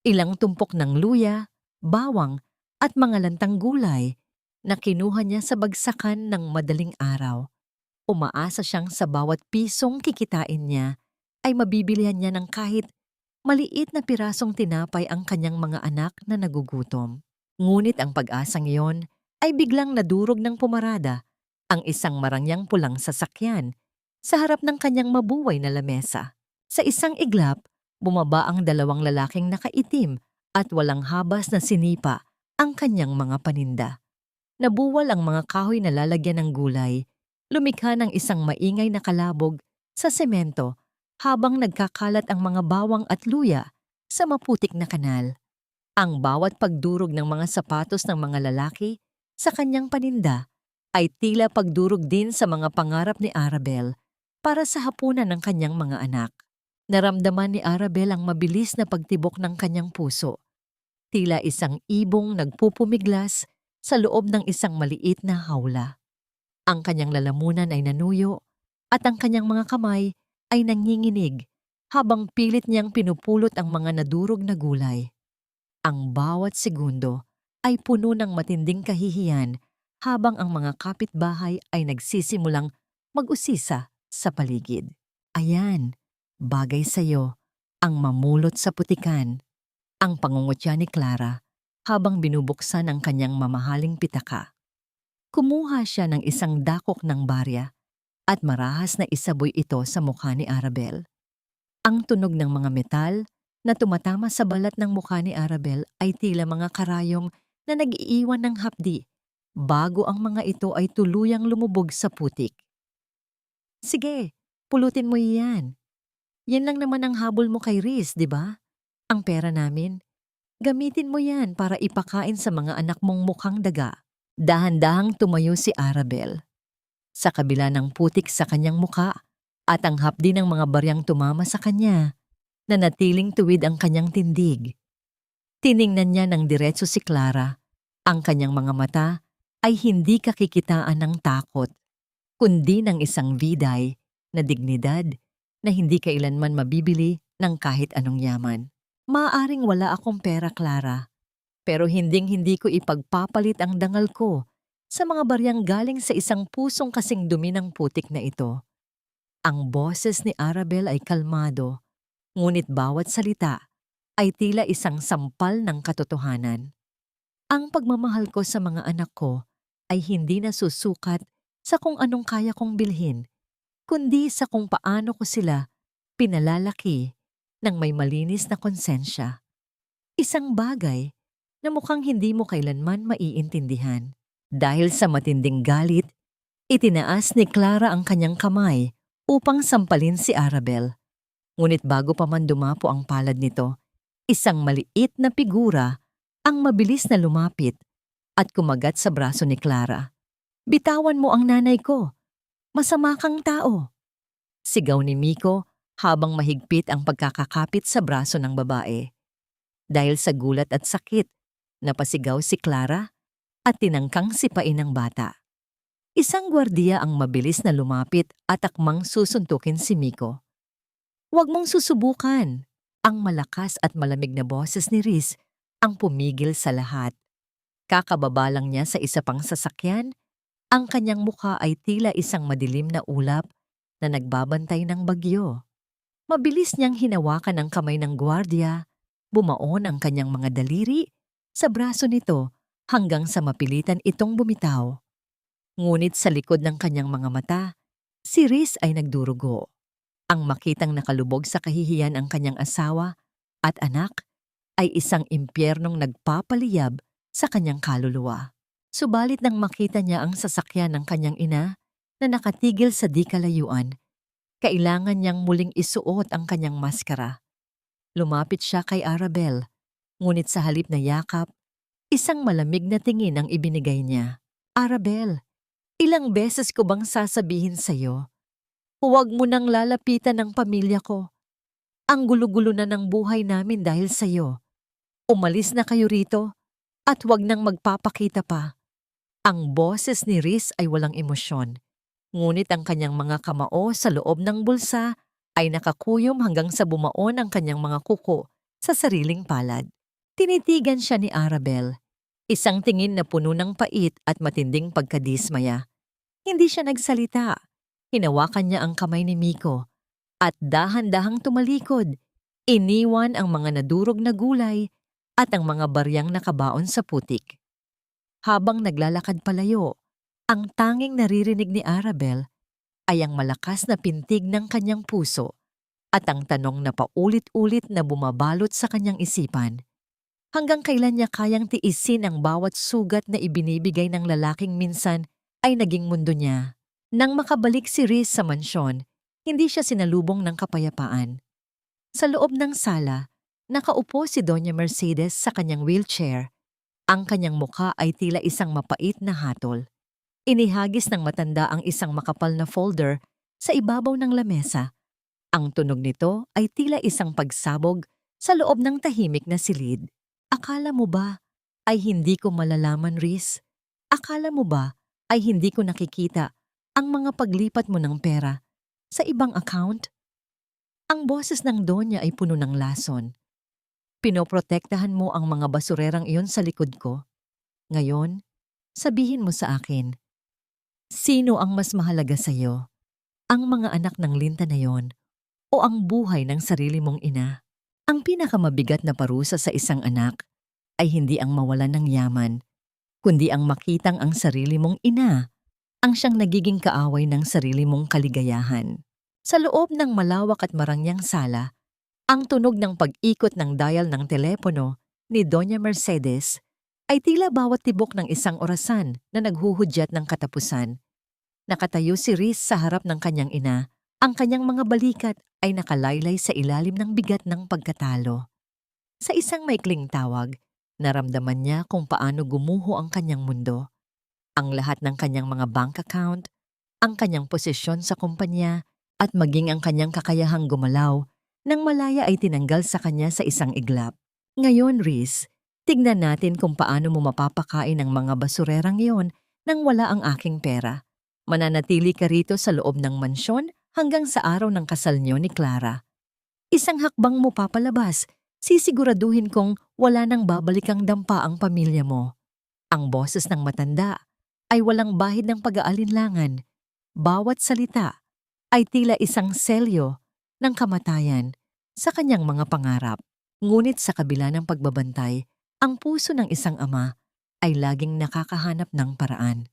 ilang tumpok ng luya, bawang at mga lantang gulay na kinuha niya sa bagsakan ng madaling araw. Umaasa siyang sa bawat pisong kikitain niya ay mabibilihan niya ng kahit maliit na pirasong tinapay ang kanyang mga anak na nagugutom. Ngunit ang pag-asang iyon ay biglang nadurog ng pumarada ang isang marangyang pulang sasakyan sa harap ng kanyang mabuway na lamesa. Sa isang iglap, bumaba ang dalawang lalaking nakaitim at walang habas na sinipa ang kanyang mga paninda. Nabuwal ang mga kahoy na lalagyan ng gulay, lumikha ng isang maingay na kalabog sa semento habang nagkakalat ang mga bawang at luya sa maputik na kanal. Ang bawat pagdurog ng mga sapatos ng mga lalaki sa kanyang paninda ay tila pagdurog din sa mga pangarap ni Arabel para sa hapunan ng kanyang mga anak. Naramdaman ni Arabel ang mabilis na pagtibok ng kanyang puso. Tila isang ibong nagpupumiglas sa loob ng isang maliit na hawla. Ang kanyang lalamunan ay nanuyo at ang kanyang mga kamay ay nanginginig habang pilit niyang pinupulot ang mga nadurog na gulay. Ang bawat segundo ay puno ng matinding kahihiyan habang ang mga kapitbahay ay nagsisimulang mag-usisa sa paligid. Ayan, bagay sa'yo, ang mamulot sa putikan. Ang pangungutya ni Clara habang binubuksan ang kanyang mamahaling pitaka. Kumuha siya ng isang dakok ng barya at marahas na isaboy ito sa mukha ni Arabel. Ang tunog ng mga metal na tumatama sa balat ng mukha ni Arabel ay tila mga karayom na nag-iiwan ng hapdi bago ang mga ito ay tuluyang lumubog sa putik. Sige, pulutin mo iyan. Yan lang naman ang habol mo kay Riz, di ba? Ang pera namin. Gamitin mo yan para ipakain sa mga anak mong mukhang daga. Dahan-dahang tumayo si Arabel. Sa kabila ng putik sa kanyang muka at ang hapdi ng mga baryang tumama sa kanya, nanatiling tuwid ang kanyang tindig. Tiningnan niya ng diretso si Clara. Ang kanyang mga mata ay hindi kakikitaan ng takot, kundi ng isang viday na dignidad na hindi kailanman mabibili ng kahit anong yaman. Maaaring wala akong pera, Clara, pero hinding-hindi ko ipagpapalit ang dangal ko sa mga baryang galing sa isang pusong kasing dumi ng putik na ito. Ang boses ni Arabel ay kalmado, ngunit bawat salita ay tila isang sampal ng katotohanan. Ang pagmamahal ko sa mga anak ko ay hindi nasusukat sa kung anong kaya kong bilhin, kundi sa kung paano ko sila pinalalaki ng may malinis na konsensya. Isang bagay na mukhang hindi mo kailanman maiintindihan. Dahil sa matinding galit, itinaas ni Clara ang kanyang kamay upang sampalin si Arabel. Ngunit bago pa man dumapo ang palad nito, isang maliit na figura ang mabilis na lumapit at kumagat sa braso ni Clara. "Bitawan mo ang nanay ko! Masama kang tao!" Sigaw ni Miko habang mahigpit ang pagkakakapit sa braso ng babae. Dahil sa gulat at sakit, napasigaw si Clara at tinangkang sipain ng bata. Isang gwardiya ang mabilis na lumapit at akmang susuntukin si Miko. "Huwag mong susubukan!" Ang malakas at malamig na boses ni Riz ang pumigil sa lahat. Kakababa lang niya sa isa pang sasakyan, ang kanyang mukha ay tila isang madilim na ulap na nagbabantay ng bagyo. Mabilis niyang hinawakan ang kamay ng gwardiya, bumaon ang kanyang mga daliri sa braso nito hanggang sa mapilitan itong bumitaw. Ngunit sa likod ng kanyang mga mata, si Riz ay nagdurugo. Ang makitang nakalubog sa kahihiyan ang kanyang asawa at anak ay isang impyernong nagpapaliyab sa kanyang kaluluwa. Subalit nang makita niya ang sasakyan ng kanyang ina na nakatigil sa di kalayuan, kailangan niyang muling isuot ang kanyang maskara. Lumapit siya kay Arabel, ngunit sa halip na yakap, isang malamig na tingin ang ibinigay niya. "Arabel, ilang beses ko bang sasabihin sa'yo? Huwag mo nang lalapitan ng pamilya ko. Ang gulo-gulo na ng buhay namin dahil sa'yo. Umalis na kayo rito at huwag nang magpapakita pa." Ang boses ni Riz ay walang emosyon, ngunit ang kanyang mga kamao sa loob ng bulsa ay nakakuyom hanggang sa bumaon ang kanyang mga kuko sa sariling palad. Tinitigan siya ni Arabel, isang tingin na puno ng pait at matinding pagkadismaya. Hindi siya nagsalita. Hinawakan niya ang kamay ni Miko at dahan-dahang tumalikod. Iniwan ang mga nadurog na gulay at ang mga baryang nakabaon sa putik. Habang naglalakad palayo, ang tanging naririnig ni Arabel ay ang malakas na pintig ng kanyang puso at ang tanong na paulit-ulit na bumabalot sa kanyang isipan. Hanggang kailan niya kayang tiisin ang bawat sugat na ibinibigay ng lalaking minsan ay naging mundo niya. Nang makabalik si Riz sa mansyon, hindi siya sinalubong ng kapayapaan. Sa loob ng sala, nakaupo si Doña Mercedes sa kanyang wheelchair. Ang kanyang mukha ay tila isang mapait na hatol. Inihagis ng matanda ang isang makapal na folder sa ibabaw ng lamesa. Ang tunog nito ay tila isang pagsabog sa loob ng tahimik na silid. "Akala mo ba ay hindi ko malalaman, Riz? Akala mo ba ay hindi ko nakikita ang mga paglipat mo ng pera sa ibang account?" Ang boses ng Donya ay puno ng lason. "Pinoprotektahan mo ang mga basurerang iyon sa likod ko. Ngayon, sabihin mo sa akin, sino ang mas mahalaga sa iyo? Ang mga anak ng linta na yon o ang buhay ng sarili mong ina?" Ang pinakamabigat na parusa sa isang anak ay hindi ang mawalan ng yaman, kundi ang makitang ang sarili mong ina ang siyang nagiging kaaway ng sarili mong kaligayahan. Sa loob ng malawak at marangyang sala, ang tunog ng pag-ikot ng dial ng telepono ni Doña Mercedes ay tila bawat tibok ng isang orasan na naghuhudyat ng katapusan. Nakatayo si Riz sa harap ng kanyang ina, ang kanyang mga balikat ay nakalaylay sa ilalim ng bigat ng pagkatalo. Sa isang maikling tawag, naramdaman niya kung paano gumuho ang kanyang mundo. Ang lahat ng kanyang mga bank account, ang kanyang posisyon sa kumpanya, at maging ang kanyang kakayahang gumalaw nang malaya ay tinanggal sa kanya sa isang iglap. "Ngayon, Riz, tignan natin kung paano mo mapapakain ang mga basurerang iyon nang wala ang aking pera. Mananatili ka rito sa loob ng mansyon hanggang sa araw ng kasal niyo ni Clara. Isang hakbang mo papalabas, sisiguraduhin kong wala nang babalikang dampa ang pamilya mo." Ang boses ng matanda ay walang bahid ng pag-aalinlangan. Bawat salita ay tila isang selyo ng kamatayan sa kanyang mga pangarap. Ngunit sa kabila ng pagbabantay, ang puso ng isang ama ay laging nakakahanap ng paraan.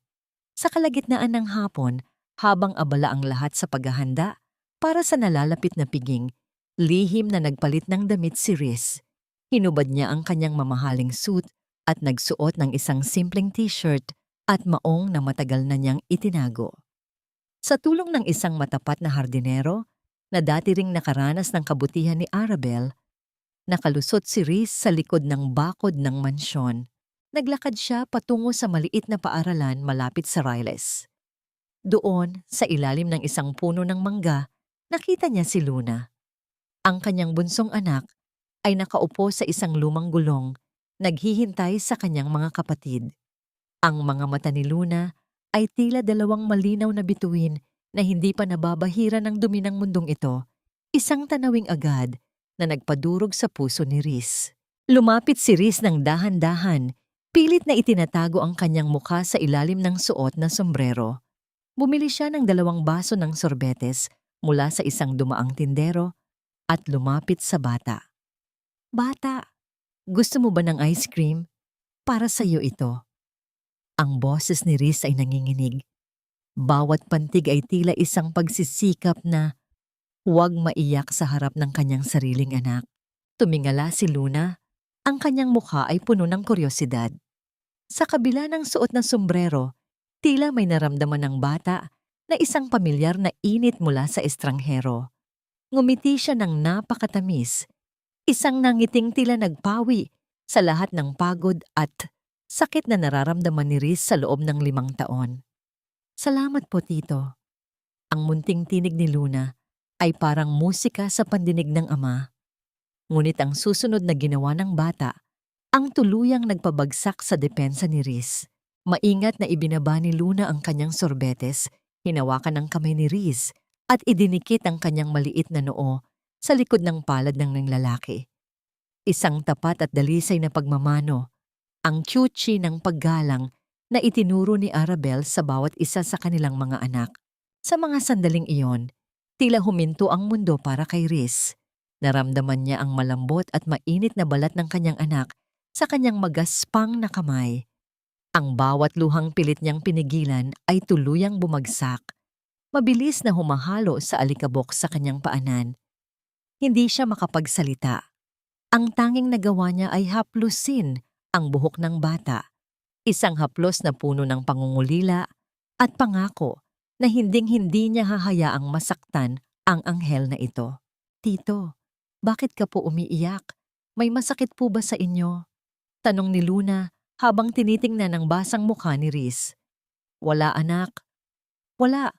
Sa kalagitnaan ng hapon, habang abala ang lahat sa paghahanda para sa nalalapit na piging, lihim na nagpalit ng damit si Riz. Hinubad niya ang kanyang mamahaling suit at nagsuot ng isang simpleng t-shirt at maong na matagal na niyang itinago. Sa tulong ng isang matapat na hardinero na dati ring nakaranas ng kabutihan ni Arabel, nakalusot si Reese sa likod ng bakod ng mansyon. Naglakad siya patungo sa maliit na paaralan malapit sa Riles. Doon, sa ilalim ng isang puno ng mangga, nakita niya si Luna. Ang kanyang bunsong anak ay nakaupo sa isang lumang gulong, naghihintay sa kanyang mga kapatid. Ang mga mata ni Luna ay tila dalawang malinaw na bituin na hindi pa nababahira ng dumi ng mundong ito, isang tanawing agad na nagpadurog sa puso ni Reese. Lumapit si Reese ng dahan-dahan, pilit na itinatago ang kanyang mukha sa ilalim ng suot na sombrero. Bumili siya ng 2 baso ng sorbetes mula sa isang dumaang tindero at lumapit sa bata. "Bata, gusto mo ba ng ice cream? Para sa iyo ito." Ang boses ni Reese ay nanginginig. Bawat pantig ay tila isang pagsisikap na huwag maiyak sa harap ng kanyang sariling anak. Tumingala si Luna. Ang kanyang mukha ay puno ng kuryosidad. Sa kabila ng suot na sombrero, tila may naramdaman ng bata na isang pamilyar na init mula sa estranghero. Ngumiti siya ng napakatamis, isang nangiting tila nagpawi sa lahat ng pagod at sakit na nararamdaman ni Reese sa loob ng 5 taon. "Salamat po, Tito." Ang munting tinig ni Luna ay parang musika sa pandinig ng ama. Ngunit ang susunod na ginawa ng bata ang tuluyang nagpabagsak sa depensa ni Reese. Maingat na ibinaba ni Luna ang kanyang sorbetes, hinawakan ang kamay ni Reese at idinikit ang kanyang maliit na noo sa likod ng palad ng lalaki. Isang tapat at dalisay na pagmamano, ang kyutsi ng paggalang na itinuro ni Arabel sa bawat isa sa kanilang mga anak. Sa mga sandaling iyon, tila huminto ang mundo para kay Reese. Naramdaman niya ang malambot at mainit na balat ng kanyang anak sa kanyang magaspang na kamay. Ang bawat luhang pilit niyang pinigilan ay tuluyang bumagsak. Mabilis na humahalo sa alikabok sa kanyang paanan. Hindi siya makapagsalita. Ang tanging nagawa niya ay haplusin ang buhok ng bata. Isang haplos na puno ng pangungulila at pangako na hinding-hindi niya hahayaang masaktan ang anghel na ito. "Tito, bakit ka po umiiyak? May masakit po ba sa inyo?" tanong ni Luna habang tinitingnan ang basang mukha ni Reese. "Wala, anak. Wala.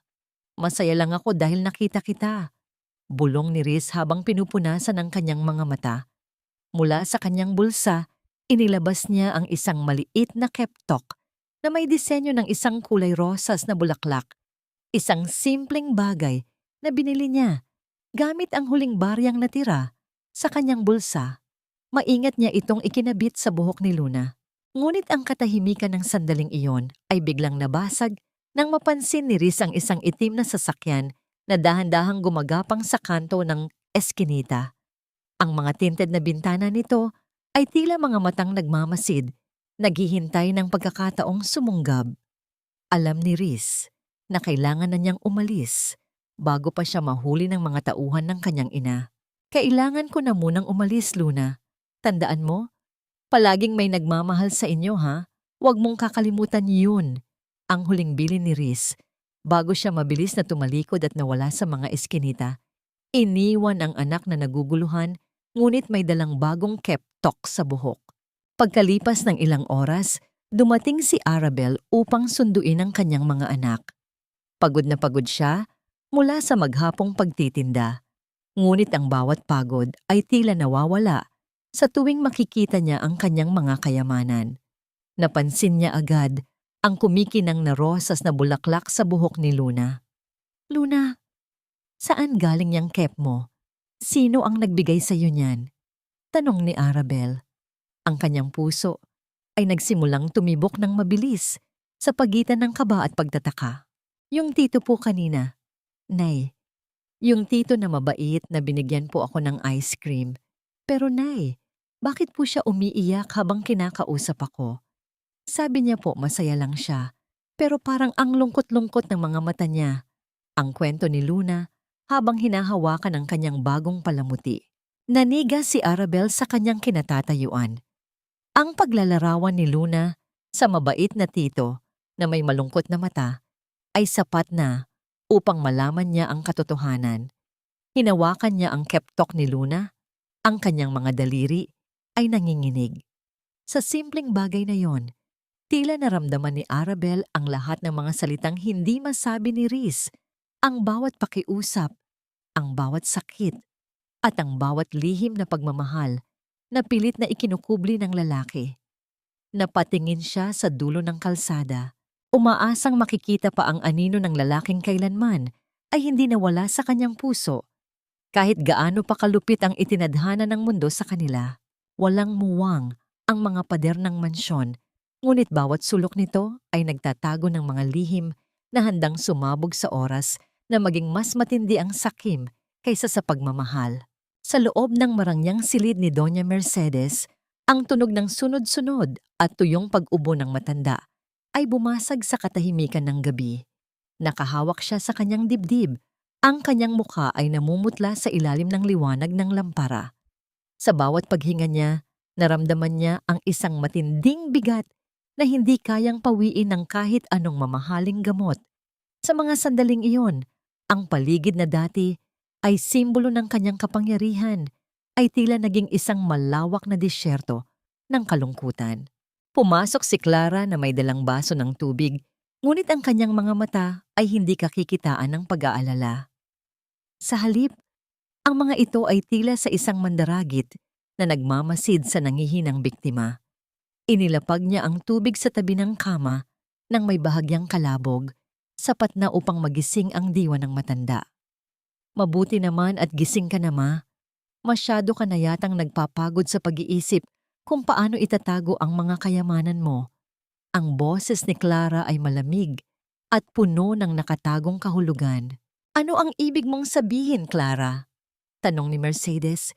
Masaya lang ako dahil nakita kita." Bulong ni Reese habang pinupunasan ang kanyang mga mata. Mula sa kanyang bulsa, inilabas niya ang isang maliit na keptok na may disenyo ng isang kulay rosas na bulaklak. Isang simpleng bagay na binili niya gamit ang huling baryang natira sa kanyang bulsa. Maingat niya itong ikinabit sa buhok ni Luna. Ngunit ang katahimikan ng sandaling iyon ay biglang nabasag nang mapansin ni Reese ang isang itim na sasakyan na dahan-dahang gumagapang sa kanto ng eskinita. Ang mga tinted na bintana nito ay tila mga matang nagmamasid, naghihintay ng pagkakataong sumunggab. Alam ni Reese na kailangan na niyang umalis bago pa siya mahuli ng mga tauhan ng kanyang ina. "Kailangan ko na munang umalis, Luna. Tandaan mo, palaging may nagmamahal sa inyo, ha? Huwag mong kakalimutan yun." Ang huling bilin ni Reese bago siya mabilis na tumalikod at nawala sa mga eskinita. Iniwan ang anak na naguguluhan, ngunit may dalang bagong keptok sa buhok. Pagkalipas ng ilang oras, dumating si Arabel upang sunduin ang kanyang mga anak. Pagod na pagod siya mula sa maghapong pagtitinda. Ngunit ang bawat pagod ay tila nawawala sa tuwing makikita niya ang kanyang mga kayamanan. Napansin niya agad ang kumikinang na rosas na bulaklak sa buhok ni Luna. "Luna, saan galing yang kep mo? Sino ang nagbigay sa iyo niyan?" tanong ni Arabel. Ang kanyang puso ay nagsimulang tumibok ng mabilis sa pagitan ng kaba at pagtataka. "Yung tito po kanina, Nay. Yung tito na mabait na binigyan po ako ng ice cream. Pero Nay, bakit po siya umiiyak habang kinakausap ako? Sabi niya po masaya lang siya, pero parang ang lungkot-lungkot ng mga mata niya." Ang kwento ni Luna habang hinahawakan ang kanyang bagong palamuti. Naniga si Arabel sa kanyang kinatatayuan. Ang paglalarawan ni Luna sa mabait na tito na may malungkot na mata ay sapat na upang malaman niya ang katotohanan. Hinawakan niya ang keptok ni Luna, ang kanyang mga daliri ay nanginginig. Sa simpleng bagay na yon, tila naramdaman ni Arabel ang lahat ng mga salitang hindi masabi ni Riz, ang bawat pakiusap, ang bawat sakit, at ang bawat lihim na pagmamahal na pilit na ikinukubli ng lalaki. Napatingin siya sa dulo ng kalsada, umaasang makikita pa ang anino ng lalaking kailanman ay hindi nawala sa kanyang puso. Kahit gaano pa kalupit ang itinadhana ng mundo sa kanila, walang muwang ang mga pader ng mansyon, ngunit bawat sulok nito ay nagtatago ng mga lihim na handang sumabog sa oras na maging mas matindi ang sakim kaysa sa pagmamahal. Sa loob ng marangyang silid ni Doña Mercedes, ang tunog ng sunod-sunod at tuyong pag-ubo ng matanda ay bumasag sa katahimikan ng gabi. Nakahawak siya sa kanyang dibdib. Ang kanyang mukha ay namumutla sa ilalim ng liwanag ng lampara. Sa bawat paghinga niya, naramdaman niya ang isang matinding bigat na hindi kayang pawiin ng kahit anong mamahaling gamot. Sa mga sandaling iyon, ang paligid na dati ay simbolo ng kanyang kapangyarihan ay tila naging isang malawak na disyerto ng kalungkutan. Pumasok si Clara na may dalang baso ng tubig, ngunit ang kanyang mga mata ay hindi kakikitaan ng pag-aalala. Sa halip, ang mga ito ay tila sa isang mandaragit na nagmamasid sa nangihinang biktima. Inilapag niya ang tubig sa tabi ng kama nang may bahagyang kalabog, sapat na upang magising ang diwa ng matanda. Mabuti naman at gising ka na, ma. Masyado ka na yatang nagpapagod sa pag-iisip kung paano itatago ang mga kayamanan mo. Ang boses ni Clara ay malamig at puno ng nakatagong kahulugan. Ano ang ibig mong sabihin, Clara? Tanong ni Mercedes.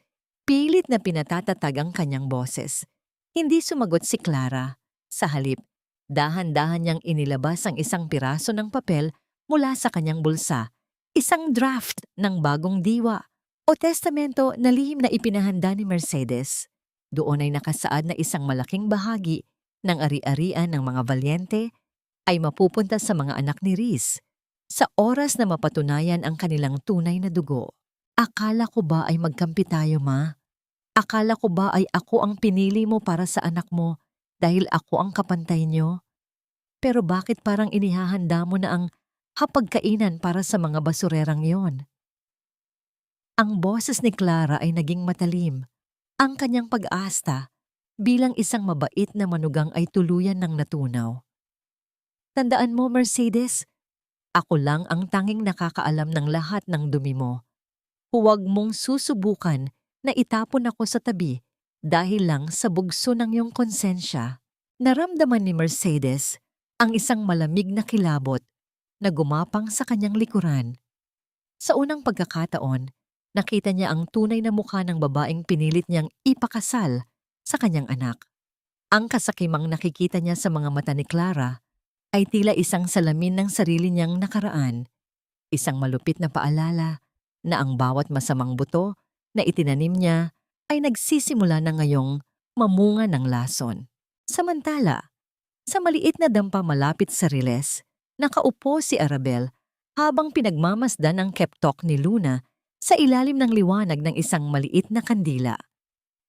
Pilit na pinatatatag ang kanyang boses. Hindi sumagot si Clara. Sa halip, dahan-dahan niyang inilabas ang isang piraso ng papel mula sa kanyang bulsa. Isang draft ng bagong diwa o testamento na lihim na ipinahanda ni Mercedes. Doon ay nakasaad na isang malaking bahagi ng ari-arian ng mga valyente ay mapupunta sa mga anak ni Riz. Sa oras na mapatunayan ang kanilang tunay na dugo. Akala ko ba ay magkampi tayo, ma? Akala ko ba ay ako ang pinili mo para sa anak mo dahil ako ang kapantay niyo? Pero bakit parang inihahanda mo na ang hapagkainan para sa mga basurerang yon? Ang boses ni Clara ay naging matalim. Ang kanyang pag-asta bilang isang mabait na manugang ay tuluyan ng natunaw. Tandaan mo, Mercedes, ako lang ang tanging nakakaalam ng lahat ng dumi mo. Huwag mong susubukan na itapon ako sa tabi dahil lang sa bugso ng iyong konsensya. Naramdaman ni Mercedes ang isang malamig na kilabot na gumapang sa kanyang likuran. Sa unang pagkakataon, nakita niya ang tunay na mukha ng babaeng pinilit niyang ipakasal sa kanyang anak. Ang kasakimang nakikita niya sa mga mata ni Clara ay tila isang salamin ng sarili niyang nakaraan, isang malupit na paalala na ang bawat masamang buto na itinanim niya ay nagsisimula na ngayong mamunga ng lason. Samantala, sa maliit na dampa malapit sa Riles, nakaupo si Arabel habang pinagmamasdan ang keptok ni Luna sa ilalim ng liwanag ng isang maliit na kandila.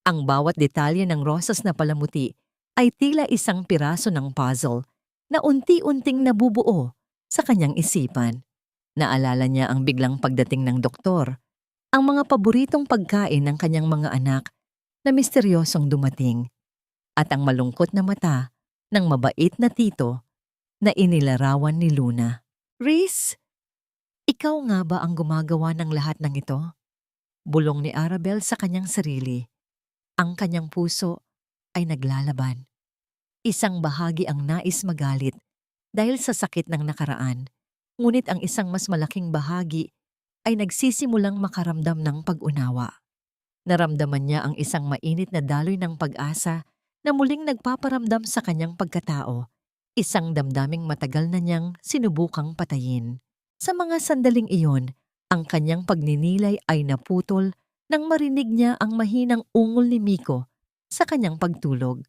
Ang bawat detalye ng rosas na palamuti ay tila isang piraso ng puzzle na unti-unting nabubuo sa kanyang isipan. Naalala niya ang biglang pagdating ng doktor, ang mga paboritong pagkain ng kanyang mga anak na misteryosong dumating, at ang malungkot na mata ng mabait na tito na inilarawan ni Luna. Riz, ikaw nga ba ang gumagawa ng lahat ng ito? Bulong ni Arabel sa kanyang sarili. Ang kanyang puso ay naglalaban. Isang bahagi ang nais magalit dahil sa sakit ng nakaraan, ngunit ang isang mas malaking bahagi ay nagsisimulang makaramdam ng pag-unawa. Naramdaman niya ang isang mainit na daloy ng pag-asa na muling nagpaparamdam sa kanyang pagkatao, isang damdaming matagal na niyang sinubukang patayin. Sa mga sandaling iyon, ang kanyang pagninilay ay naputol nang marinig niya ang mahinang ungol ni Miko sa kanyang pagtulog.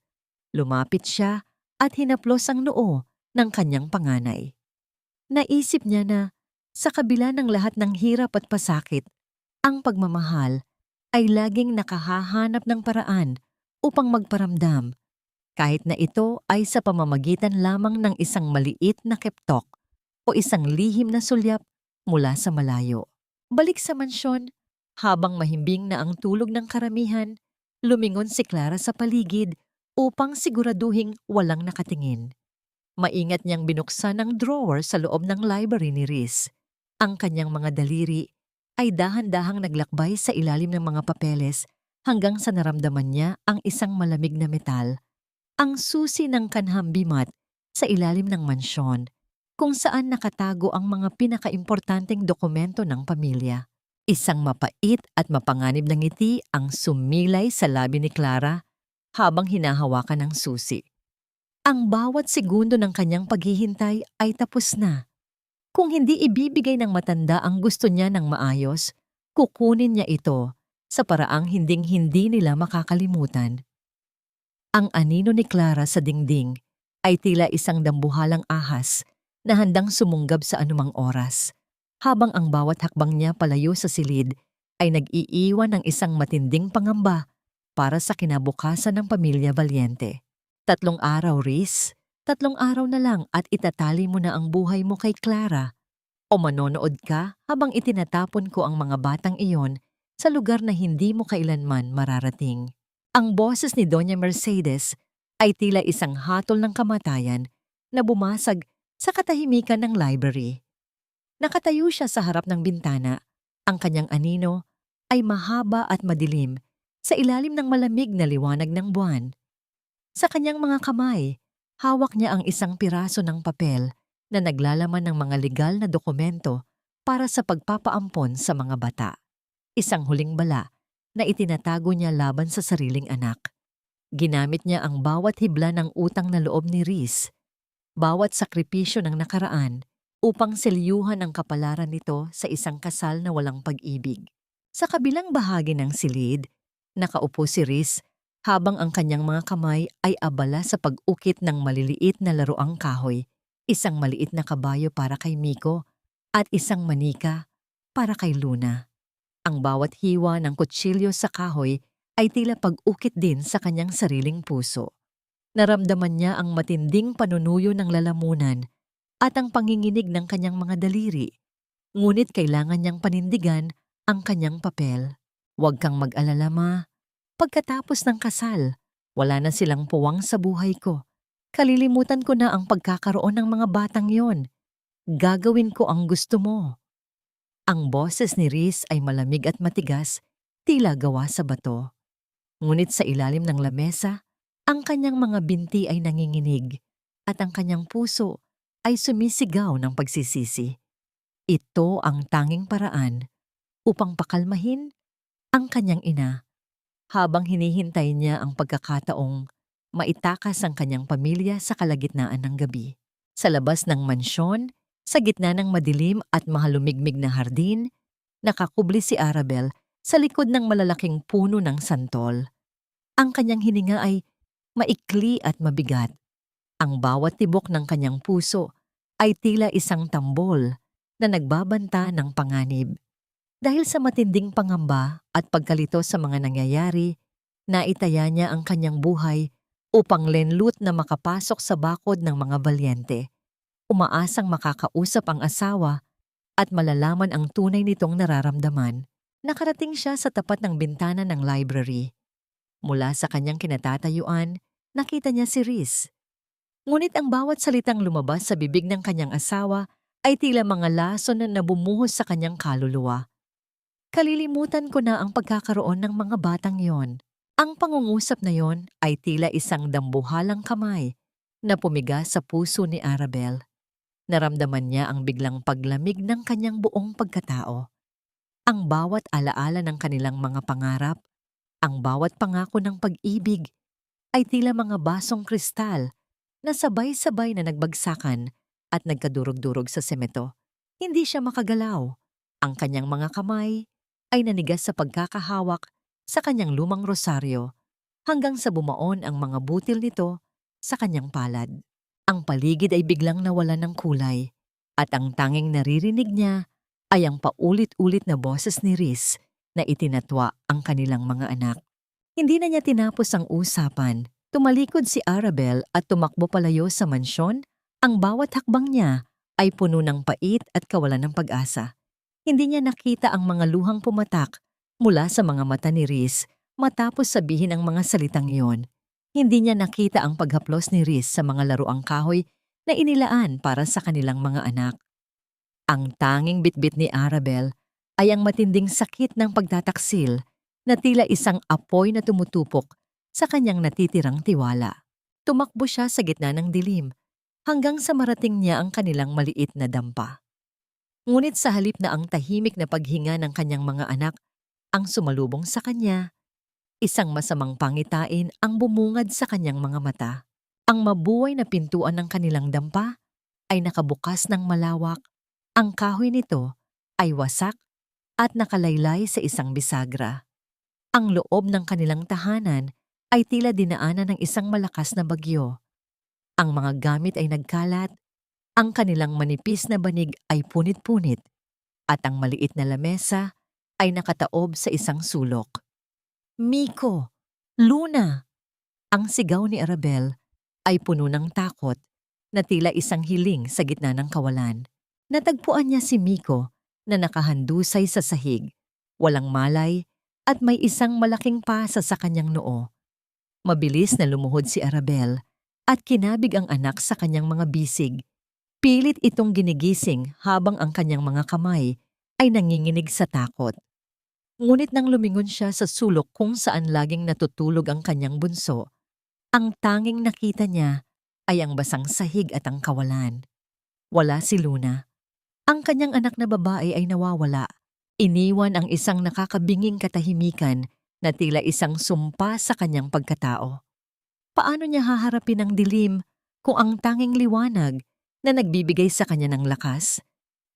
Lumapit siya at hinaplos ang noo ng kanyang panganay. Naisip niya na Sa kabila ng lahat ng hirap at pasakit, ang pagmamahal ay laging nakahahanap ng paraan upang magparamdam, kahit na ito ay sa pamamagitan lamang ng isang maliit na keptok o isang lihim na sulyap mula sa malayo. Balik sa mansyon, habang mahimbing na ang tulog ng karamihan, lumingon si Clara sa paligid upang siguraduhing walang nakatingin. Maingat niyang binuksan ang drawer sa loob ng library ni Riz. Ang kanyang mga daliri ay dahan-dahang naglakbay sa ilalim ng mga papeles hanggang sa naramdaman niya ang isang malamig na metal, ang susi ng kanhang bimat sa ilalim ng mansyon, kung saan nakatago ang mga pinakaimportanteng dokumento ng pamilya. Isang mapait at mapanganib na ngiti ang sumilay sa labi ni Clara habang hinahawakan ang susi. Ang bawat segundo ng kanyang paghihintay ay tapos na. Kung hindi ibibigay ng matanda ang gusto niya ng maayos, kukunin niya ito sa paraang hinding-hindi nila makakalimutan. Ang anino ni Clara sa dingding ay tila isang dambuhalang ahas na handang sumunggab sa anumang oras, habang ang bawat hakbang niya palayo sa silid ay nag-iiwan ng isang matinding pangamba para sa kinabukasan ng pamilya Valiente. 3 araw, Riz. 3 araw na lang at itatali mo na ang buhay mo kay Clara. O manonood ka habang itinatapon ko ang mga batang iyon sa lugar na hindi mo kailanman mararating. Ang boses ni Doña Mercedes ay tila isang hatol ng kamatayan na bumasag sa katahimikan ng library. Nakatayo siya sa harap ng bintana. Ang kanyang anino ay mahaba at madilim sa ilalim ng malamig na liwanag ng buwan. Sa kanyang mga kamay, hawak niya ang isang piraso ng papel na naglalaman ng mga legal na dokumento para sa pagpapaampon sa mga bata. Isang huling bala na itinatago niya laban sa sariling anak. Ginamit niya ang bawat hibla ng utang na loob ni Riz, bawat sakripisyo ng nakaraan upang selyuhan ang kapalaran nito sa isang kasal na walang pag-ibig. Sa kabilang bahagi ng silid, nakaupo si Riz habang ang kanyang mga kamay ay abala sa pag-ukit ng maliliit na laruang kahoy, isang maliit na kabayo para kay Miko at isang manika para kay Luna. Ang bawat hiwa ng kutsilyo sa kahoy ay tila pag-ukit din sa kanyang sariling puso. Naramdaman niya ang matinding panunuyo ng lalamunan at ang panginginig ng kanyang mga daliri, ngunit kailangan niyang panindigan ang kanyang papel. Huwag kang mag-alala, ma. Pagkatapos ng kasal, wala na silang puwang sa buhay ko. Kalilimutan ko na ang pagkakaroon ng mga batang yon. Gagawin ko ang gusto mo. Ang boses ni Riz ay malamig at matigas, tila gawa sa bato. Ngunit sa ilalim ng lamesa, ang kanyang mga binti ay nanginginig at ang kanyang puso ay sumisigaw ng pagsisisi. Ito ang tanging paraan upang pakalmahin ang kanyang ina habang hinihintay niya ang pagkakataong maitakas ang kanyang pamilya sa kalagitnaan ng gabi. Sa labas ng mansyon, sa gitna ng madilim at mahalumigmig na hardin, nakakubli si Arabel sa likod ng malalaking puno ng santol. Ang kanyang hininga ay maikli at mabigat. Ang bawat tibok ng kanyang puso ay tila isang tambol na nagbabanta ng panganib. Dahil sa matinding pangamba at pagkalito sa mga nangyayari, naitaya niya ang kanyang buhay upang lenlut na makapasok sa bakod ng mga Valiente. Umaasang makakausap ang asawa at malalaman ang tunay nitong nararamdaman. Nakarating siya sa tapat ng bintana ng library. Mula sa kanyang kinatatayuan, nakita niya si Riz. Ngunit ang bawat salitang lumabas sa bibig ng kanyang asawa ay tila mga lason na bumuhos sa kanyang kaluluwa. Kalilimutan ko na ang pagkakaroon ng mga batang yon. Ang pangungusap na yon ay tila isang dambuhalang kamay na pumiga sa puso ni Arabel. Naramdaman niya ang biglang paglamig ng kanyang buong pagkatao. Ang bawat alaala ng kanilang mga pangarap, ang bawat pangako ng pag-ibig, ay tila mga basong kristal na sabay-sabay na nagbagsakan at nagkadurog-durog sa semento. Hindi siya makagalaw. Ang kanyang mga kamay ay nanigas sa pagkakahawak sa kanyang lumang rosaryo hanggang sa bumaon ang mga butil nito sa kanyang palad. Ang paligid ay biglang nawalan ng kulay At ang tanging naririnig niya ay ang paulit-ulit na boses ni Riz na itinatwa ang kanilang mga anak. Hindi na niya tinapos ang usapan. Tumalikod si Arabel at tumakbo palayo sa mansyon. Ang bawat hakbang niya ay puno ng pait at kawalan ng pag-asa. Hindi niya nakita ang mga luhang pumatak mula sa mga mata ni Riz matapos sabihin ang mga salitang iyon. Hindi niya nakita ang paghaplos ni Riz sa mga laruang kahoy na inilaan para sa kanilang mga anak. Ang tanging bitbit ni Arabel ay ang matinding sakit ng pagtataksil na tila isang apoy na tumutupok sa kanyang natitirang tiwala. Tumakbo siya sa gitna ng dilim hanggang sa marating niya ang kanilang maliit na dampa. Ngunit sa halip na ang tahimik na paghinga ng kanyang mga anak ang sumalubong sa kanya, isang masamang pangitain ang bumungad sa kanyang mga mata. Ang mabuhay na pintuan ng kanilang dampa ay nakabukas ng malawak. Ang kahoy nito ay wasak at nakalaylay sa isang bisagra. Ang loob ng kanilang tahanan ay tila dinaanan ng isang malakas na bagyo. Ang mga gamit ay nagkalat, ang kanilang manipis na banig ay punit-punit, at ang maliit na lamesa ay nakataob sa isang sulok. "Miko! Luna!" Ang sigaw ni Arabel ay puno ng takot na tila isang hiling sa gitna ng kawalan. Natagpuan niya si Miko na nakahandusay sa sahig, walang malay at may isang malaking pasa sa kanyang noo. Mabilis na lumuhod si Arabel at kinabig ang anak sa kanyang mga bisig. Pilit itong ginigising habang ang kanyang mga kamay ay nanginginig sa takot. Ngunit nang lumingon siya sa sulok kung saan laging natutulog ang kanyang bunso, ang tanging nakita niya ay ang basang sahig at ang kawalan. Wala si Luna. Ang kanyang anak na babae ay nawawala. Iniwan ang isang nakakabinging katahimikan na tila isang sumpa sa kanyang pagkatao. Paano niya haharapin ang dilim kung ang tanging liwanag na nagbibigay sa kanya ng lakas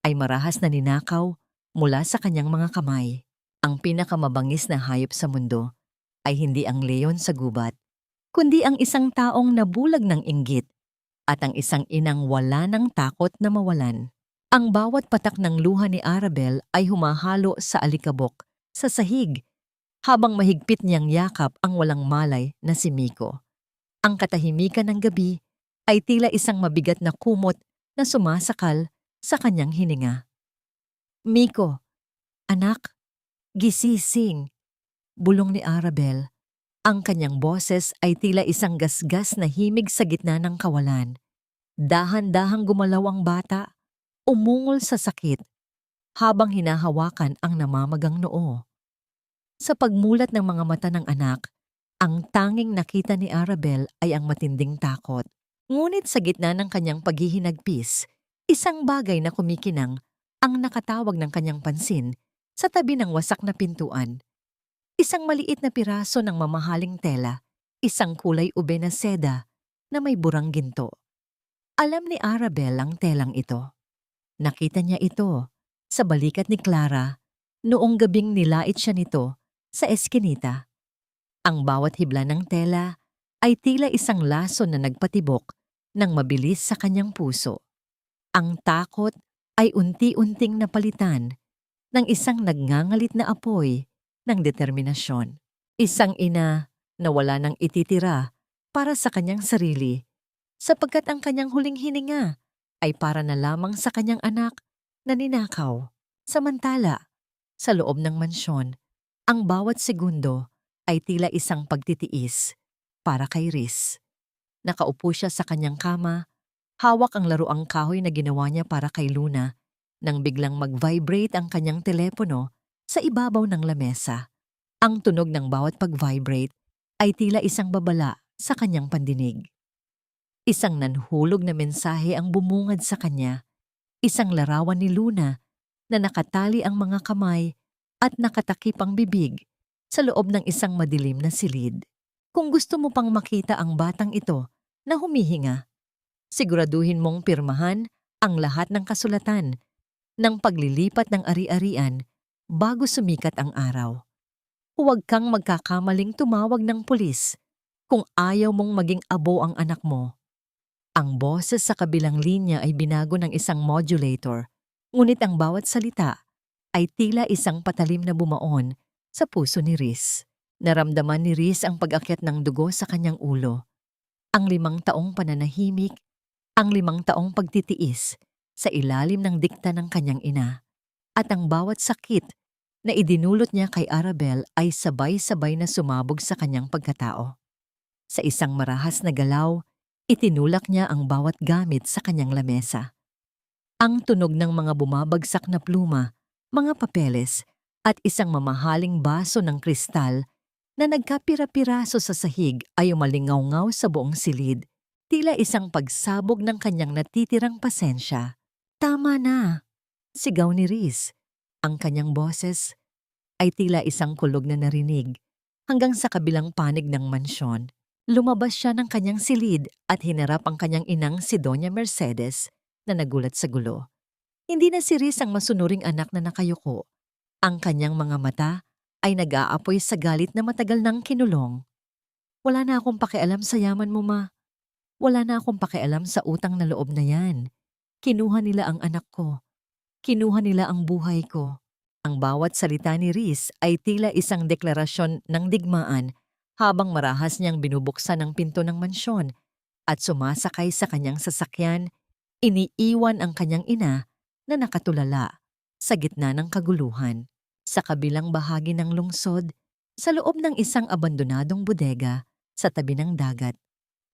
ay marahas na ninakaw mula sa kanyang mga kamay? Ang pinakamabangis na hayop sa mundo ay hindi ang leon sa gubat, kundi ang isang taong nabulag ng inggit at ang isang inang wala ng takot na mawalan. Ang bawat patak ng luha ni Arabel ay humahalo sa alikabok, sa sahig, habang mahigpit niyang yakap ang walang malay na si Miko. Ang katahimikan ng gabi ay tila isang mabigat na kumot na sumasakal sa kanyang hininga. "Miko, anak, gisising!" Bulong ni Arabel. Ang kanyang boses ay tila isang gasgas na himig sa gitna ng kawalan. Dahan-dahang gumalaw ang bata, umungol sa sakit, habang hinahawakan ang namamagang noo. Sa pagmulat ng mga mata ng anak, ang tanging nakita ni Arabel ay ang matinding takot. Ngunit sa gitna ng kanyang paghihinagpis, isang bagay na kumikinang ang nakatawag ng kanyang pansin sa tabi ng wasak na pintuan. Isang maliit na piraso ng mamahaling tela, isang kulay ube na seda na may burang ginto. Alam ni Arabel ang telang ito. Nakita niya ito sa balikat ni Clara noong gabing nilait siya nito sa eskinita. Ang bawat hibla ng tela ay tila isang lason na nagpatibok ng mabilis sa kanyang puso. Ang takot ay unti-unting napalitan ng isang nagngangalit na apoy ng determinasyon. Isang ina na wala nang ititira para sa kanyang sarili, sapagkat ang kanyang huling hininga ay para na lamang sa kanyang anak na ninakaw. Samantala, sa loob ng mansyon, ang bawat segundo ay tila isang pagtitiis para kay Riz. Nakaupo siya sa kanyang kama, hawak ang laruang kahoy na ginawa niya para kay Luna, nang biglang mag-vibrate ang kanyang telepono sa ibabaw ng lamesa. Ang tunog ng bawat pag-vibrate ay tila isang babala sa kanyang pandinig. Isang nanhulog na mensahe ang bumungad sa kanya, isang larawan ni Luna na nakatali ang mga kamay at nakatakip ang bibig sa loob ng isang madilim na silid. Kung gusto mo pang makita ang batang ito na humihinga, siguraduhin mong pirmahan ang lahat ng kasulatan ng paglilipat ng ari-arian bago sumikat ang araw. Huwag kang magkakamaling tumawag ng pulis kung ayaw mong maging abo ang anak mo. Ang boses sa kabilang linya ay binago ng isang modulator, ngunit ang bawat salita ay tila isang patalim na bumaon sa puso ni Riz. Naramdaman ni Riz ang pag-akyat ng dugo sa kanyang ulo. Ang 5 taong pananahimik, ang 5 taong pagtitiis sa ilalim ng dikta ng kanyang ina, at ang bawat sakit na idinulot niya kay Arabel ay sabay-sabay na sumabog sa kanyang pagkatao. Sa isang marahas na galaw, itinulak niya ang bawat gamit sa kanyang lamesa. Ang tunog ng mga bumabagsak na pluma, mga papeles, at isang mamahaling baso ng kristal na nagkapira-piraso sa sahig ay umalingaw-ngaw sa buong silid, tila isang pagsabog ng kanyang natitirang pasensya. "Tama na!" sigaw ni Riz. Ang kanyang boses ay tila isang kulog na narinig hanggang sa kabilang panig ng mansyon. Lumabas siya ng kanyang silid at hinarap ang kanyang inang si Doña Mercedes na nagulat sa gulo. Hindi na si Riz ang masunuring anak na nakayuko. Ang kanyang mga mata ay nag-aapoy sa galit na matagal nang kinulong. "Wala na akong pakialam sa yaman mo, ma. Wala na akong pakialam sa utang na loob na yan. Kinuha nila ang anak ko. Kinuha nila ang buhay ko." Ang bawat salita ni Riz ay tila isang deklarasyon ng digmaan habang marahas niyang binubuksan ang pinto ng mansyon at sumasakay sa kanyang sasakyan, iniiwan ang kanyang ina na nakatulala sa gitna ng kaguluhan. Sa kabilang bahagi ng lungsod, sa loob ng isang abandonadong bodega sa tabi ng dagat,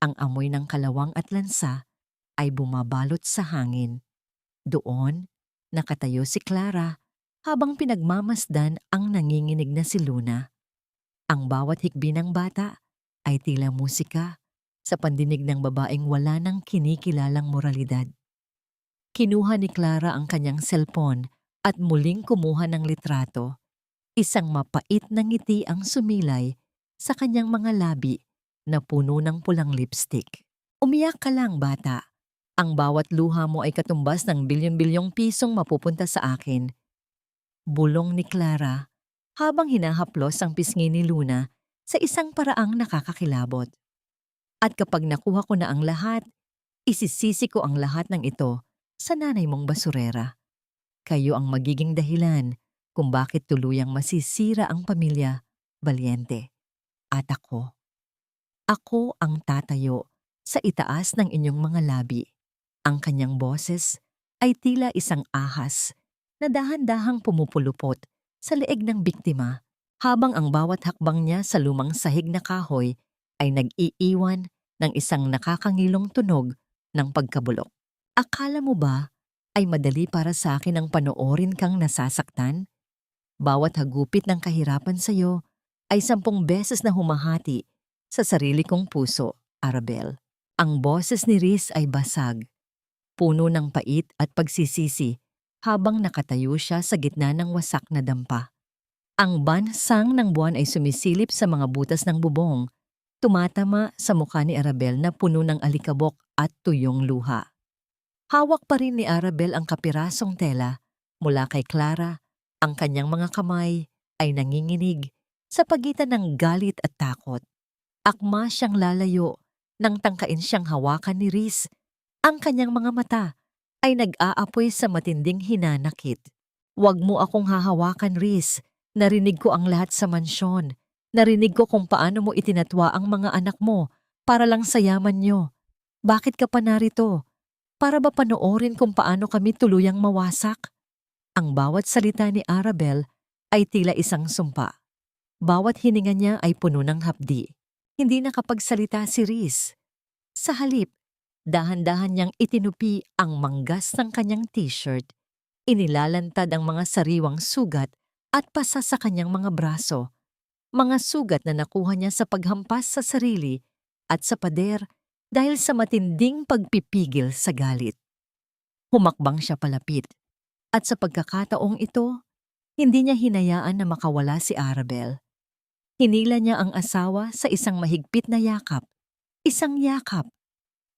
ang amoy ng kalawang at lansa ay bumabalot sa hangin. Doon, nakatayo si Clara habang pinagmamasdan ang nanginginig na si Luna. Ang bawat hikbi ng bata ay tila musika sa pandinig ng babaeng wala ng kinikilalang moralidad. Kinuha ni Clara ang kanyang cellphone at muling kumuha ng litrato. Isang mapait na ngiti ang sumilay sa kanyang mga labi na puno ng pulang lipstick. "Umiyak ka lang, bata. Ang bawat luha mo ay katumbas ng bilyon-bilyong pisong mapupunta sa akin." Bulong ni Clara habang hinahaplos ang pisngi ni Luna sa isang paraang nakakakilabot. "At kapag nakuha ko na ang lahat, isisisi ko ang lahat ng ito sa nanay mong basurera. Kayo ang magiging dahilan kung bakit tuluyang masisira ang pamilya, Valiente. At ako ang tatayo sa itaas ng inyong mga labi." Ang kanyang boses ay tila isang ahas na dahan-dahang pumupulupot sa leeg ng biktima habang ang bawat hakbang niya sa lumang sahig na kahoy ay nag-iiwan ng isang nakakangilong tunog ng pagkabulok. "Akala mo ba ay madali para sa akin ang panoorin kang nasasaktan? Bawat hagupit ng kahirapan sa iyo ay 10 beses na humahati sa sarili kong puso, Arabel." Ang boses ni Riz ay basag, puno ng pait at pagsisisi habang nakatayo siya sa gitna ng wasak na dampa. Ang bansang ng buwan ay sumisilip sa mga butas ng bubong, tumatama sa mukha ni Arabel na puno ng alikabok at tuyong luha. Hawak pa rin ni Arabel ang kapirasong tela mula kay Clara. Ang kanyang mga kamay ay nanginginig sa pagitan ng galit at takot. Akma siyang lalayo nang tangkain siyang hawakan ni Riz. Ang kanyang mga mata ay nag-aapoy sa matinding hinanakit. "Huwag mo akong hahawakan, Riz. Narinig ko ang lahat sa mansyon. Narinig ko kung paano mo itinatwa ang mga anak mo para lang sa yaman nyo. Bakit ka pa narito? Para ba panoorin kung paano kami tuluyang mawasak?" Ang bawat salita ni Arabel ay tila isang sumpa. Bawat hininga niya ay puno ng hapdi. Hindi nakapagsalita si Riz. Sa halip, dahan-dahan niyang itinupi ang manggas ng kanyang t-shirt. Inilalantad ang mga sariwang sugat at pasa sa kanyang mga braso. Mga sugat na nakuha niya sa paghampas sa sarili at sa pader dahil sa matinding pagpipigil sa galit. Humakbang siya palapit. At sa pagkakataong ito, hindi niya hinayaan na makawala si Arabel. Hinila niya ang asawa sa isang mahigpit na yakap. Isang yakap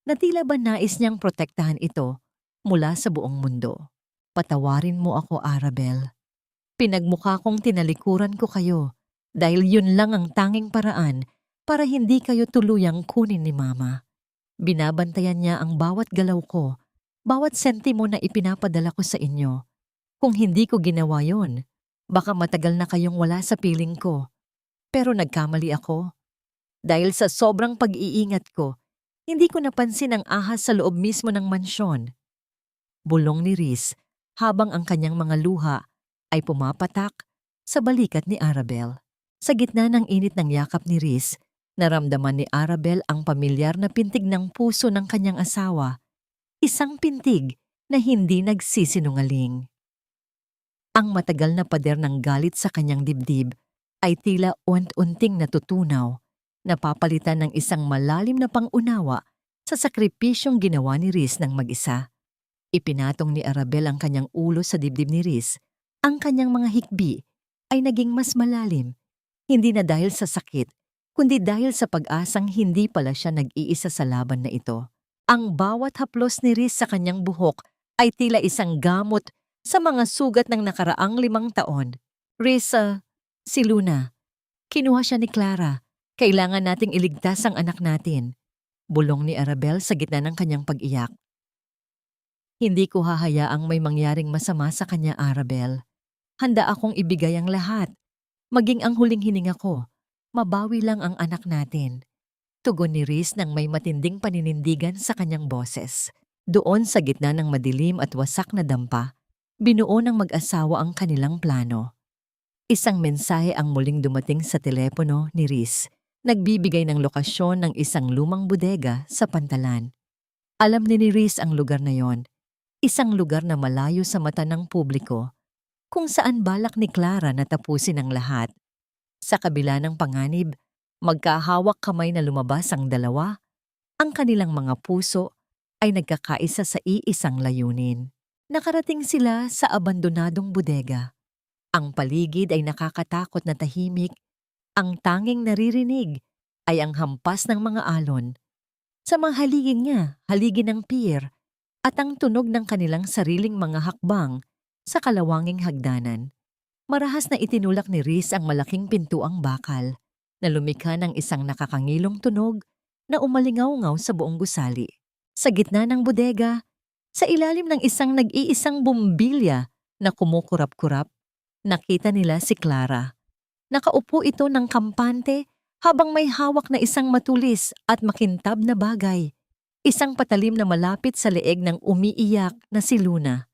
na tila ba nais niyang protektahan ito mula sa buong mundo. "Patawarin mo ako, Arabel. Pinagmukha kong tinalikuran ko kayo dahil yun lang ang tanging paraan para hindi kayo tuluyang kunin ni Mama. Binabantayan niya ang bawat galaw ko, bawat sentimo na ipinapadala ko sa inyo. Kung hindi ko ginawa yon, baka matagal na kayong wala sa piling ko. Pero nagkamali ako. Dahil sa sobrang pag-iingat ko, hindi ko napansin ang ahas sa loob mismo ng mansyon. Bulong ni Riz habang ang kanyang mga luha ay pumapatak sa balikat ni Arabel. Sa gitna ng init ng yakap ni Riz, naramdaman ni Arabel ang pamilyar na pintig ng puso ng kanyang asawa. Isang pintig na hindi nagsisinungaling. Ang matagal na pader ng galit sa kanyang dibdib ay tila unti-unting natutunaw, napapalitan ng isang malalim na pangunawa sa sakripisyong ginawa ni Riz ng mag-isa. Ipinatong ni Arabel ang kanyang ulo sa dibdib ni Riz. Ang kanyang mga hikbi ay naging mas malalim, hindi na dahil sa sakit, kundi dahil sa pag-asang hindi pala siya nag-iisa sa laban na ito. Ang bawat haplos ni Riz sa kanyang buhok ay tila isang gamot sa mga sugat ng nakaraang 5 taon. Riz, si Luna. Kinuha siya ni Clara. Kailangan nating iligtas ang anak natin. Bulong ni Arabel sa gitna ng kanyang pag-iyak. Hindi ko hahayaang may mangyaring masama sa kanya, Arabel. Handa akong ibigay ang lahat. Maging ang huling hininga ko. Mabawi lang ang anak natin. Tugon ni Riz nang may matinding paninindigan sa kanyang boses. Doon sa gitna ng madilim at wasak na dampa, binuo ng mag-asawa ang kanilang plano. Isang mensahe ang muling dumating sa telepono ni Riz. Nagbibigay ng lokasyon ng isang lumang bodega sa Pantalan. Alam ni Riz ang lugar na yon. Isang lugar na malayo sa mata ng publiko, kung saan balak ni Clara na tapusin ang lahat. Sa kabila ng panganib, magkahawak kamay na lumabas ang dalawa. Ang kanilang mga puso ay nagkakaisa sa iisang layunin. Nakarating sila sa abandonadong bodega. Ang paligid ay nakakatakot na tahimik. Ang tanging naririnig ay ang hampas ng mga alon. Sa mga haligi ng pier, at ang tunog ng kanilang sariling mga hakbang sa kalawanging hagdanan. Marahas na itinulak ni Riz ang malaking pintuang bakal na lumikha ng isang nakakangilong tunog na umalingaw-ngaw sa buong gusali. Sa gitna ng bodega, sa ilalim ng isang nag-iisang bumbilya na kumukurap-kurap, nakita nila si Clara. Nakaupo ito ng kampante habang may hawak na isang matulis at makintab na bagay. Isang patalim na malapit sa leeg ng umiiyak na si Luna.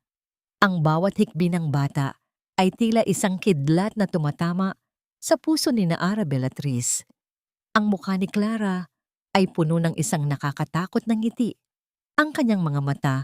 Ang bawat hikbi ng bata ay tila isang kidlat na tumatama sa puso ni Arabel at Riz. Ang mukha ni Clara ay puno ng isang nakakatakot na ngiti. Ang kanyang mga mata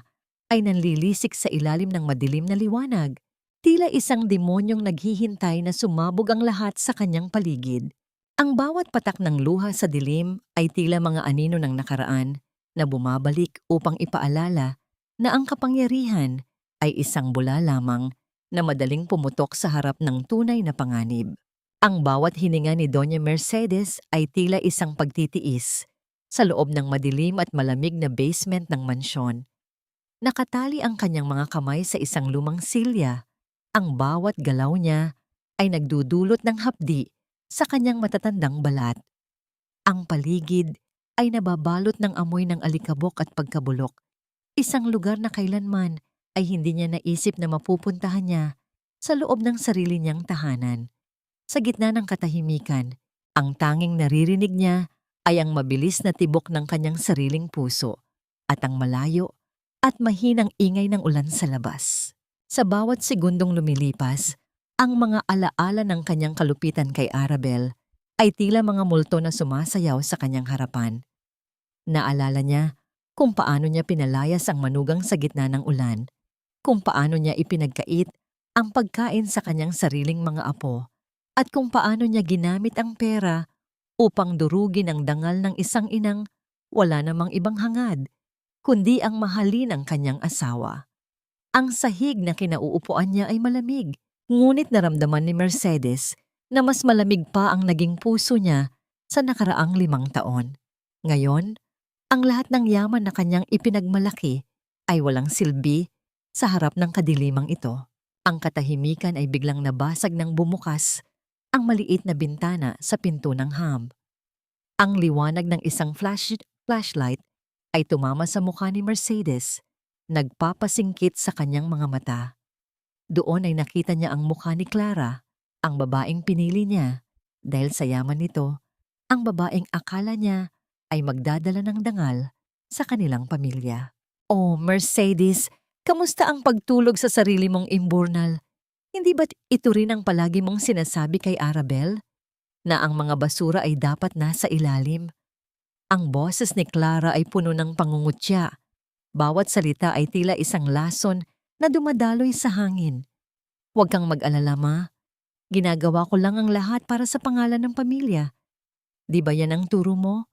ay nanlilisik sa ilalim ng madilim na liwanag. Tila isang demonyong naghihintay na sumabog ang lahat sa kanyang paligid. Ang bawat patak ng luha sa dilim ay tila mga anino ng nakaraan na bumabalik upang ipaalala na ang kapangyarihan ay isang bula lamang na madaling pumutok sa harap ng tunay na panganib. Ang bawat hininga ni Doña Mercedes ay tila isang pagtitiis sa loob ng madilim at malamig na basement ng mansyon. Nakatali ang kanyang mga kamay sa isang lumang silya. Ang bawat galaw niya ay nagdudulot ng hapdi sa kanyang matatandang balat. Ang paligid ay nababalot ng amoy ng alikabok at pagkabulok. Isang lugar na kailanman ay hindi niya naisip na mapupuntahan niya sa loob ng sarili niyang tahanan. Sa gitna ng katahimikan, ang tanging naririnig niya ay ang mabilis na tibok ng kanyang sariling puso at ang malayo at mahinang ingay ng ulan sa labas. Sa bawat segundong lumilipas, ang mga alaala ng kanyang kalupitan kay Arabel ay tila mga multo na sumasayaw sa kanyang harapan. Naalala niya kung paano niya pinalayas ang manugang sa gitna ng ulan, kung paano niya ipinagkait ang pagkain sa kanyang sariling mga apo, at kung paano niya ginamit ang pera upang durugin ang dangal ng isang inang wala namang ibang hangad, kundi ang mahalin ng kanyang asawa. Ang sahig na kinauupuan niya ay malamig, ngunit naramdaman ni Mercedes na mas malamig pa ang naging puso niya sa nakaraang 5 taon. Ngayon, ang lahat ng yaman na kanyang ipinagmalaki ay walang silbi sa harap ng kadilimang ito. Ang katahimikan ay biglang nabasag ng bumukas ang maliit na bintana sa pinto ng ham. Ang liwanag ng isang flashlight ay tumama sa mukha ni Mercedes, nagpapasingkit sa kanyang mga mata. Doon ay nakita niya ang mukha ni Clara, ang babaeng pinili niya, dahil sa yaman nito, ang babaeng akala niya ay magdadala ng dangal sa kanilang pamilya. Oh, Mercedes, kamusta ang pagtulog sa sarili mong imburnal? Hindi ba't ito rin ang palagi mong sinasabi kay Arabel? Na ang mga basura ay dapat nasa ilalim? Ang boses ni Clara ay puno ng pangungutya. Bawat salita ay tila isang lason na dumadaloy sa hangin. Huwag kang mag-alala, ma. Ginagawa ko lang ang lahat para sa pangalan ng pamilya. Di ba yan ang turo mo?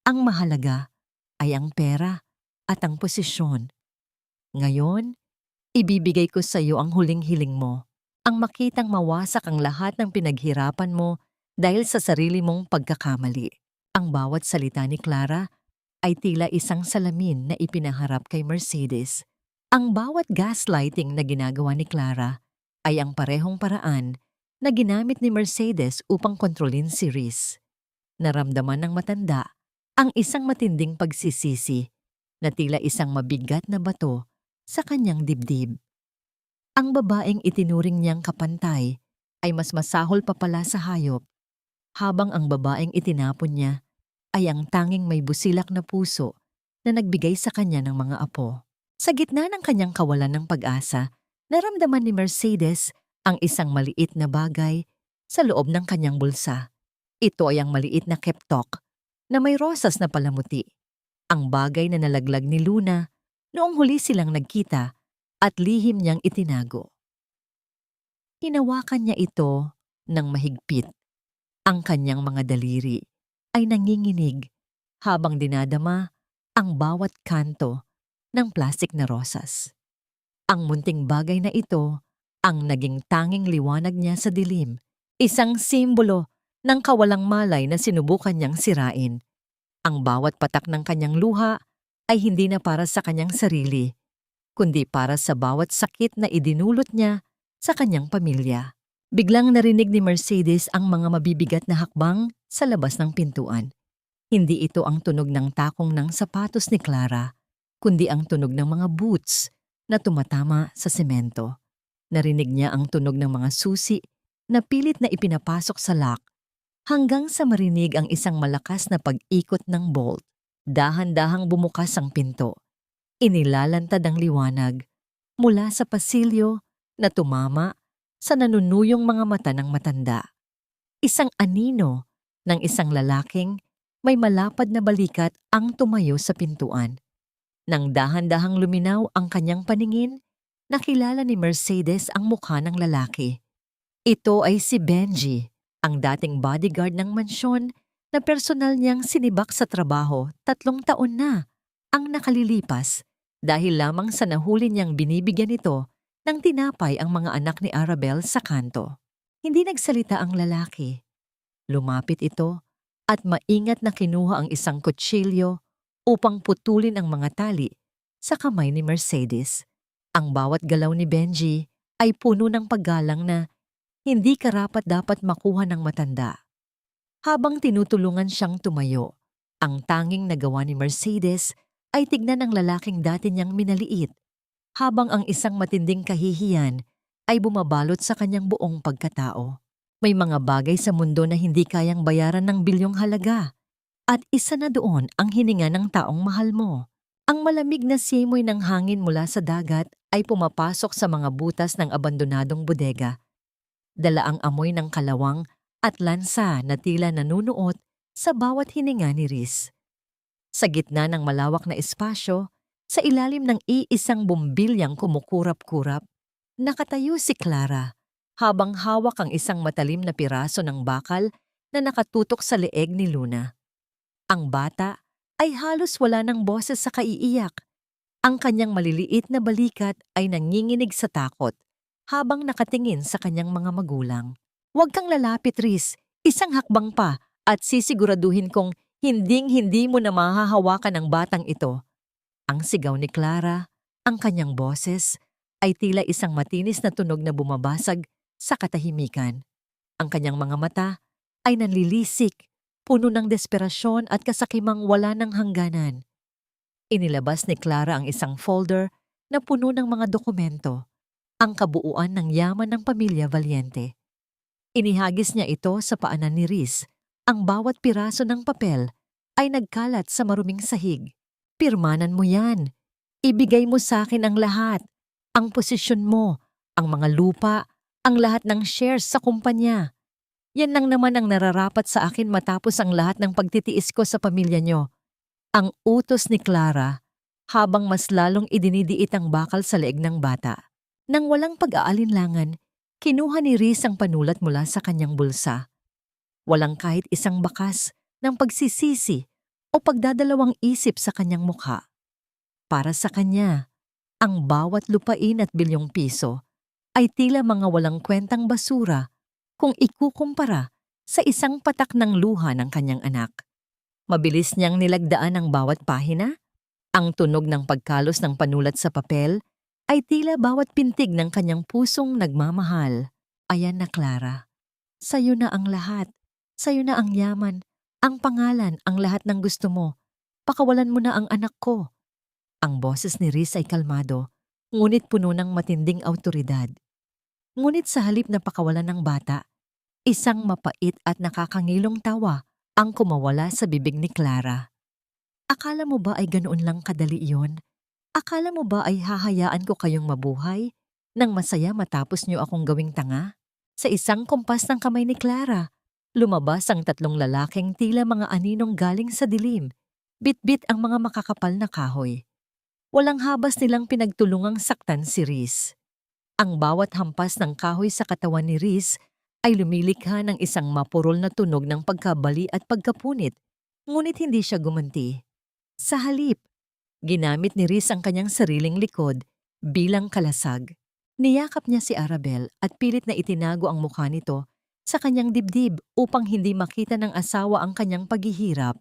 Ang mahalaga ay ang pera at ang posisyon. Ngayon, ibibigay ko sa iyo ang huling hiling mo. Ang makitang mawasak ang lahat ng pinaghirapan mo dahil sa sarili mong pagkakamali. Ang bawat salita ni Clara ay tila isang salamin na ipinaharap kay Mercedes. Ang bawat gaslighting na ginagawa ni Clara ay ang parehong paraan na ginamit ni Mercedes upang kontrolin si Riz. Naramdaman ng matanda ang isang matinding pagsisisi na tila isang mabigat na bato sa kanyang dibdib. Ang babaeng itinuring niyang kapantay ay mas masahol pa pala sa hayop, habang ang babaeng itinapon niya ay ang tanging may busilak na puso na nagbigay sa kanya ng mga apo. Sa gitna ng kanyang kawalan ng pag-asa, naramdaman ni Mercedes ang isang maliit na bagay sa loob ng kanyang bulsa. Ito ay ang maliit na keptok na may rosas na palamuti. Ang bagay na nalaglag ni Luna noong huli silang nagkita at lihim niyang itinago. Hinawakan niya ito ng mahigpit. Ang kanyang mga daliri ay nanginginig habang dinadama ang bawat kanto ng plastik na rosas. Ang munting bagay na ito ang naging tanging liwanag niya sa dilim, isang simbolo ng kawalang malay na sinubukan niyang sirain. Ang bawat patak ng kanyang luha ay hindi na para sa kanyang sarili, kundi para sa bawat sakit na idinulot niya sa kanyang pamilya. Biglang narinig ni Mercedes ang mga mabibigat na hakbang sa labas ng pintuan. Hindi ito ang tunog ng takong ng sapatos ni Clara, kundi ang tunog ng mga boots na tumatama sa semento. Narinig niya ang tunog ng mga susi na pilit na ipinapasok sa lock hanggang sa marinig ang isang malakas na pag-ikot ng bolt. Dahan-dahang bumukas ang pinto. Inilalantad ang liwanag mula sa pasilyo na tumama sa nanunuyong mga mata ng matanda. Isang anino ng isang lalaking may malapad na balikat ang tumayo sa pintuan. Nang dahan-dahang luminaw ang kanyang paningin, nakilala ni Mercedes ang mukha ng lalaki. Ito ay si Benji, ang dating bodyguard ng mansyon na personal niyang sinibak sa trabaho 3 taon na ang nakalilipas dahil lamang sa nahuli niyang binibigyan ito ng tinapay ang mga anak ni Arabel sa kanto. Hindi nagsalita ang lalaki. Lumapit ito at maingat na kinuha ang isang kutsilyo upang putulin ang mga tali sa kamay ni Mercedes. Ang bawat galaw ni Benji ay puno ng paggalang na hindi karapat-dapat makuha ng matanda. Habang tinutulungan siyang tumayo, ang tanging nagawa ni Mercedes ay tignan ang lalaking dati niyang minaliit, habang ang isang matinding kahihiyan ay bumabalot sa kanyang buong pagkatao. May mga bagay sa mundo na hindi kayang bayaran ng bilyong halaga, at isa na doon ang hininga ng taong mahal mo. Ang malamig na simoy ng hangin mula sa dagat ay pumapasok sa mga butas ng abandonadong bodega. Dala ang amoy ng kalawang at lansa na tila nanunuot sa bawat hininga ni Riz. Sa gitna ng malawak na espasyo, sa ilalim ng iisang bumbilyang kumukurap-kurap, nakatayo si Clara habang hawak ang isang matalim na piraso ng bakal na nakatutok sa leeg ni Luna. Ang bata ay halos wala ng boses sa kaiiyak. Ang kanyang maliliit na balikat ay nanginginig sa takot habang nakatingin sa kanyang mga magulang. "Huwag kang lalapit, Riz. Isang hakbang pa at sisiguraduhin kong hinding-hindi mo na mahahawakan ang batang ito." Ang sigaw ni Clara, ang kanyang boses, ay tila isang matinis na tunog na bumabasag sa katahimikan. Ang kanyang mga mata ay nanlilisik, puno ng desperasyon at kasakimang wala ng hangganan. Inilabas ni Clara ang isang folder na puno ng mga dokumento, ang kabuuan ng yaman ng pamilya Valiente. Inihagis niya ito sa paanan ni Riz. Ang bawat piraso ng papel ay nagkalat sa maruming sahig. Pirmanan mo yan. Ibigay mo sa akin ang lahat. Ang posisyon mo, ang mga lupa, ang lahat ng shares sa kumpanya. Yan lang naman ang nararapat sa akin matapos ang lahat ng pagtitiis ko sa pamilya niyo. Ang utos ni Clara habang mas lalong idinidiit ang bakal sa leeg ng bata. Nang walang pag-aalinlangan, kinuha ni Riz ang panulat mula sa kanyang bulsa. Walang kahit isang bakas ng pagsisisi o pagdadalawang isip sa kanyang mukha. Para sa kanya, ang bawat lupain at bilyong piso ay tila mga walang kwentang basura kung ikukumpara sa isang patak ng luha ng kanyang anak. Mabilis niyang nilagdaan ang bawat pahina. Ang tunog ng pagkalos ng panulat sa papel ay tila bawat pintig ng kanyang pusong nagmamahal. Ayan na, Clara. Sa'yo na ang lahat. Sa'yo na ang yaman, ang pangalan, ang lahat ng gusto mo. Pakawalan mo na ang anak ko. Ang boses ni Riz ay kalmado, ngunit puno ng matinding awtoridad. Ngunit sa halip na pakawalan ng bata, isang mapait at nakakangilong tawa ang kumawala sa bibig ni Clara. Akala mo ba ay ganoon lang kadali iyon? Akala mo ba ay hahayaan ko kayong mabuhay nang masaya matapos niyo akong gawing tanga? Sa isang kumpas ng kamay ni Clara, lumabas ang tatlong lalaking tila mga aninong galing sa dilim. Bit-bit ang mga makakapal na kahoy. Walang habas nilang pinagtulungang saktan si Riz. Ang bawat hampas ng kahoy sa katawan ni Riz ay lumilikha ng isang mapurol na tunog ng pagkabali at pagkapunit, ngunit hindi siya gumanti. Sa halip, ginamit ni Riz ang kanyang sariling likod bilang kalasag. Niyakap niya si Arabel at pilit na itinago ang mukha nito sa kanyang dibdib upang hindi makita ng asawa ang kanyang paghihirap.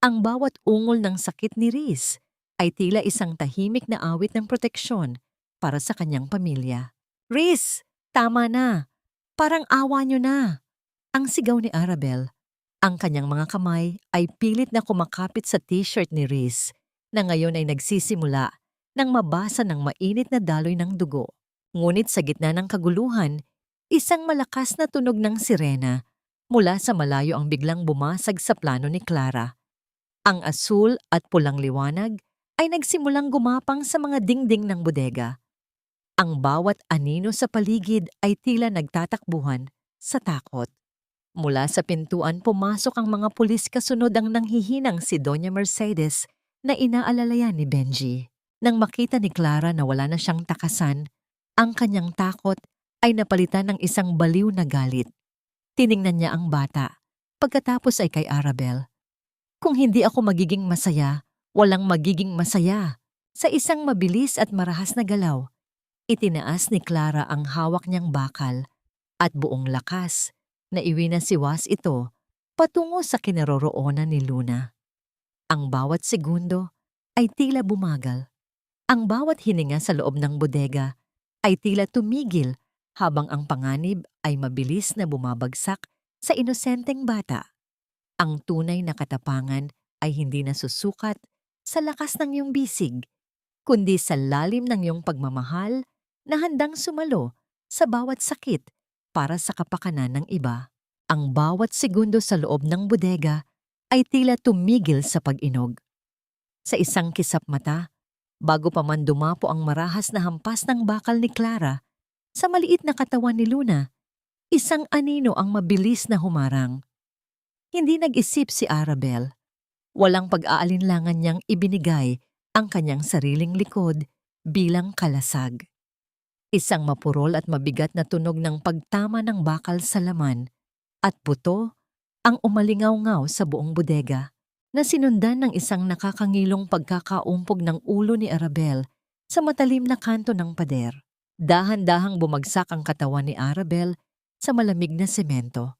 Ang bawat ungol ng sakit ni Riz ay tila isang tahimik na awit ng proteksyon para sa kanyang pamilya. Riz, tama na! Parang awa niyo na! Ang sigaw ni Arabel. Ang kanyang mga kamay ay pilit na kumakapit sa t-shirt ni Riz na ngayon ay nagsisimula nang mabasa ng mainit na daloy ng dugo. Ngunit sa gitna ng kaguluhan, isang malakas na tunog ng sirena mula sa malayo ang biglang bumasag sa plano ni Clara. Ang asul at pulang liwanag ay nagsimulang gumapang sa mga dingding ng bodega. Ang bawat anino sa paligid ay tila nagtatakbuhan sa takot. Mula sa pintuan pumasok ang mga pulis kasunod ang nanghihinang si Doña Mercedes na inaalalayan ni Benji. Nang makita ni Clara na wala na siyang takasan, ang kanyang takot ay napalitan ng isang baliw na galit. Tiningnan niya ang bata, pagkatapos ay kay Arabel. Kung hindi ako magiging masaya, walang magiging masaya. Sa isang mabilis at marahas na galaw, itinaas ni Clara ang hawak niyang bakal at buong lakas na iwinasiwas ito patungo sa kinaroroonan ni Luna. Ang bawat segundo ay tila bumagal. Ang bawat hininga sa loob ng bodega ay tila tumigil habang ang panganib ay mabilis na bumabagsak sa inosenteng bata. Ang tunay na katapangan ay hindi nasusukat sa lakas ng iyong bisig, kundi sa lalim ng iyong pagmamahal na handang sumalo sa bawat sakit para sa kapakanan ng iba. Ang bawat segundo sa loob ng bodega ay tila tumigil sa pag-inog. Sa isang kisap mata, bago pa man dumapo ang marahas na hampas ng bakal ni Clara, sa maliit na katawan ni Luna, isang anino ang mabilis na humarang. Hindi nag-isip si Arabel. Walang pag-aalinlangan niyang ibinigay ang kanyang sariling likod bilang kalasag. Isang mapurol at mabigat na tunog ng pagtama ng bakal sa laman at buto ang umalingaw-ngaw sa buong bodega na sinundan ng isang nakakangilong pagkakaumpog ng ulo ni Arabel sa matalim na kanto ng pader. Dahan-dahang bumagsak ang katawan ni Arabel sa malamig na semento.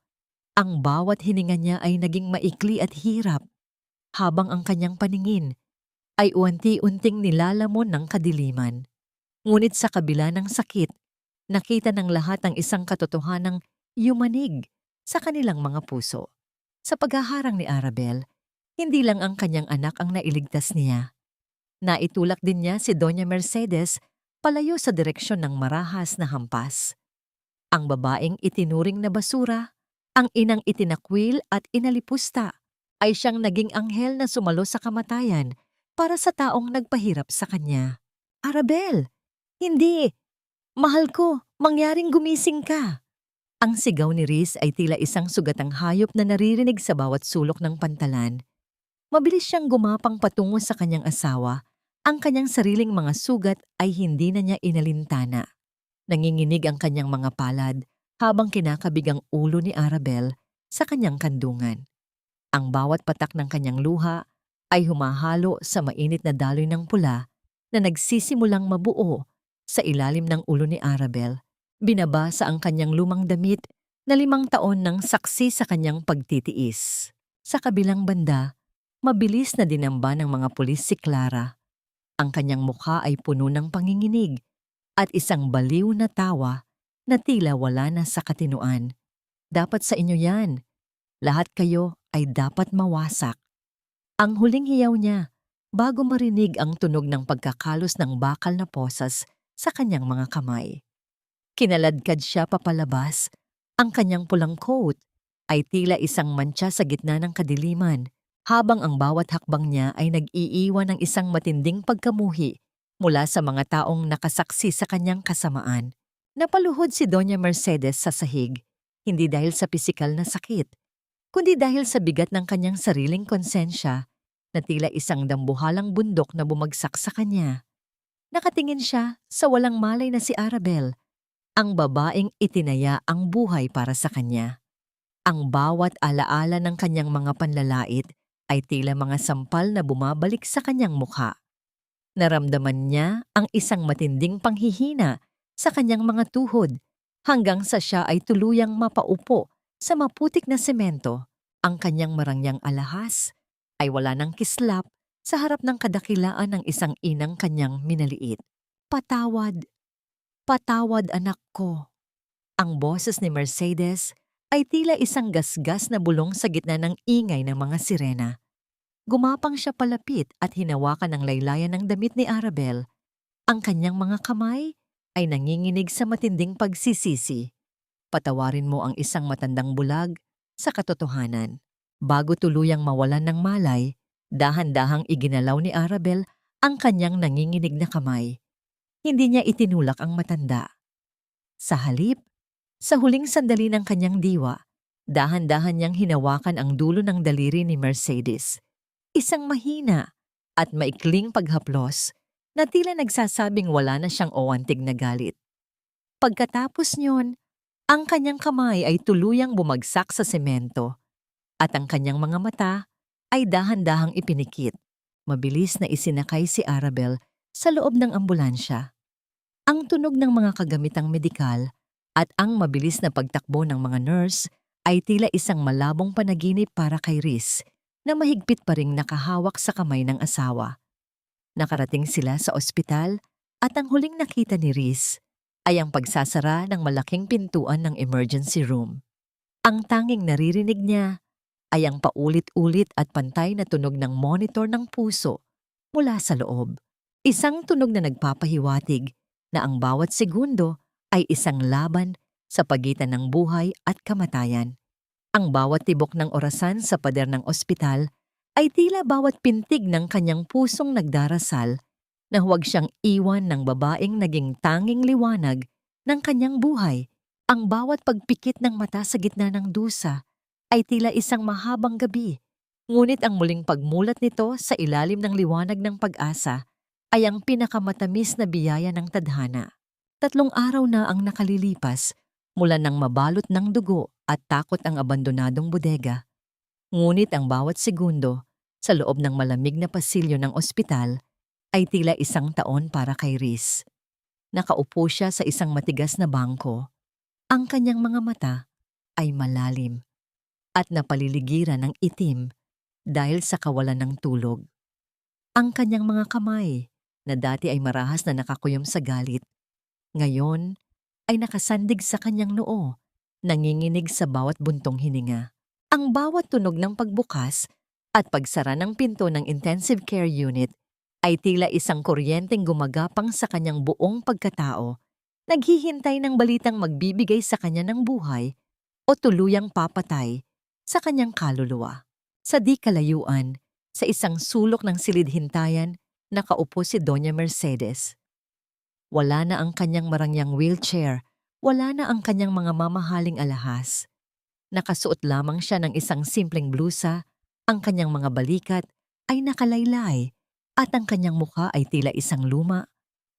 Ang bawat hininga niya ay naging maikli at hirap habang ang kanyang paningin ay unti-unting nilalamon ng kadiliman. Ngunit sa kabila ng sakit, nakita ng lahat ang isang katotohanang yumanig sa kanilang mga puso. Sa paghaharang ni Arabel, hindi lang ang kanyang anak ang nailigtas niya. Naitulak din niya si Doña Mercedes palayo sa direksyon ng marahas na hampas. Ang babaeng itinuring na basura, ang inang itinakwil at inalipusta, ay siyang naging anghel na sumalo sa kamatayan para sa taong nagpahirap sa kanya. Arabel! Hindi! Mahal ko, mangyaring gumising ka! Ang sigaw ni Riz ay tila isang sugatang hayop na naririnig sa bawat sulok ng pantalan. Mabilis siyang gumapang patungo sa kanyang asawa. Ang kanyang sariling mga sugat ay hindi na niya inalintana. Nanginginig ang kanyang mga palad habang kinakabig ang ulo ni Arabel sa kanyang kandungan. Ang bawat patak ng kanyang luha ay humahalo sa mainit na daloy ng pula na nagsisimulang mabuo sa ilalim ng ulo ni Arabel. Binabasa ang kanyang lumang damit na 5 taon ng saksi sa kanyang pagtitiis. Sa kabilang banda, mabilis na dinamba ng mga pulis si Clara. Ang kanyang mukha ay puno ng panginginig at isang baliw na tawa na tila wala na sa katinuan. Dapat sa inyo yan. Lahat kayo ay dapat mawasak. Ang huling hiyaw niya bago marinig ang tunog ng pagkakalos ng bakal na posas sa kanyang mga kamay. Kinaladkad siya papalabas. Ang kanyang pulang coat ay tila isang mantsa sa gitna ng kadiliman, habang ang bawat hakbang niya ay nag-iiwan ng isang matinding pagkamuhi mula sa mga taong nakasaksi sa kanyang kasamaan. Napaluhod si Doña Mercedes sa sahig, hindi dahil sa pisikal na sakit, kundi dahil sa bigat ng kanyang sariling konsensya na tila isang dambuhalang bundok na bumagsak sa kanya. Nakatingin siya sa walang malay na si Arabel, ang babaeng itinaya ang buhay para sa kanya. Ang bawat alaala ng kanyang mga panlalait ay tila mga sampal na bumabalik sa kanyang mukha. Naramdaman niya ang isang matinding panghihina sa kanyang mga tuhod hanggang sa siya ay tuluyang mapaupo sa maputik na semento. Ang kanyang marangyang alahas ay wala ng kislap sa harap ng kadakilaan ng isang inang kanyang minaliit. Patawad, patawad anak ko. Ang boses ni Mercedes ay tila isang gasgas na bulong sa gitna ng ingay ng mga sirena. Gumapang siya palapit at hinawakan ang laylayan ng damit ni Arabel. Ang kanyang mga kamay ay nanginginig sa matinding pagsisisi. Patawarin mo ang isang matandang bulag sa katotohanan. Bago tuluyang mawalan ng malay, dahan-dahang iginalaw ni Arabel ang kanyang nanginginig na kamay. Hindi niya itinulak ang matanda. Sa halip, sa huling sandali ng kanyang diwa, dahan-dahan niyang hinawakan ang dulo ng daliri ni Mercedes. Isang mahina at maikling paghaplos na tila nagsasabing wala na siyang owantig na galit. Pagkatapos niyon, ang kanyang kamay ay tuluyang bumagsak sa semento at ang kanyang mga mata ay dahan-dahang ipinikit. Mabilis na isinakay si Arabel sa loob ng ambulansya. Ang tunog ng mga kagamitang medikal at ang mabilis na pagtakbo ng mga nurse ay tila isang malabong panaginip para kay Riz na mahigpit pa ring nakahawak sa kamay ng asawa. Nakarating sila sa ospital at ang huling nakita ni Riz ay ang pagsasara ng malaking pintuan ng emergency room. Ang tanging naririnig niya ay ang paulit-ulit at pantay na tunog ng monitor ng puso mula sa loob. Isang tunog na nagpapahiwatig na ang bawat segundo ay isang laban sa pagitan ng buhay at kamatayan. Ang bawat tibok ng orasan sa pader ng ospital ay tila bawat pintig ng kanyang pusong nagdarasal na huwag siyang iwan ng babaeng naging tanging liwanag ng kanyang buhay. Ang bawat pagpikit ng mata sa gitna ng dusa ay tila isang mahabang gabi, ngunit ang muling pagmulat nito sa ilalim ng liwanag ng pag-asa ay ang pinakamatamis na biyaya ng tadhana. 3 araw na ang nakalilipas mula nang mabalot ng dugo at takot ang abandonadong bodega. Ngunit ang bawat segundo sa loob ng malamig na pasilyo ng ospital ay tila 1 taon para kay Riz. Nakaupo siya sa isang matigas na bangko. Ang kanyang mga mata ay malalim at napaliligiran ng itim dahil sa kawalan ng tulog. Ang kanyang mga kamay na dati ay marahas na nakakuyom sa galit, ngayon ay nakasandig sa kanyang noo, nanginginig sa bawat buntong hininga. Ang bawat tunog ng pagbukas at pagsara ng pinto ng intensive care unit ay tila isang kuryenteng gumagapang sa kanyang buong pagkatao, naghihintay ng balitang magbibigay sa kanya ng buhay o tuluyang papatay sa kanyang kaluluwa. Sa di kalayuan, sa isang sulok ng silid-hintayan, nakaupo si Doña Mercedes. Wala na ang kanyang marangyang wheelchair, wala na ang kanyang mga mamahaling alahas. Nakasuot lamang siya ng isang simpleng blusa, ang kanyang mga balikat ay nakalaylay at ang kanyang mukha ay tila isang luma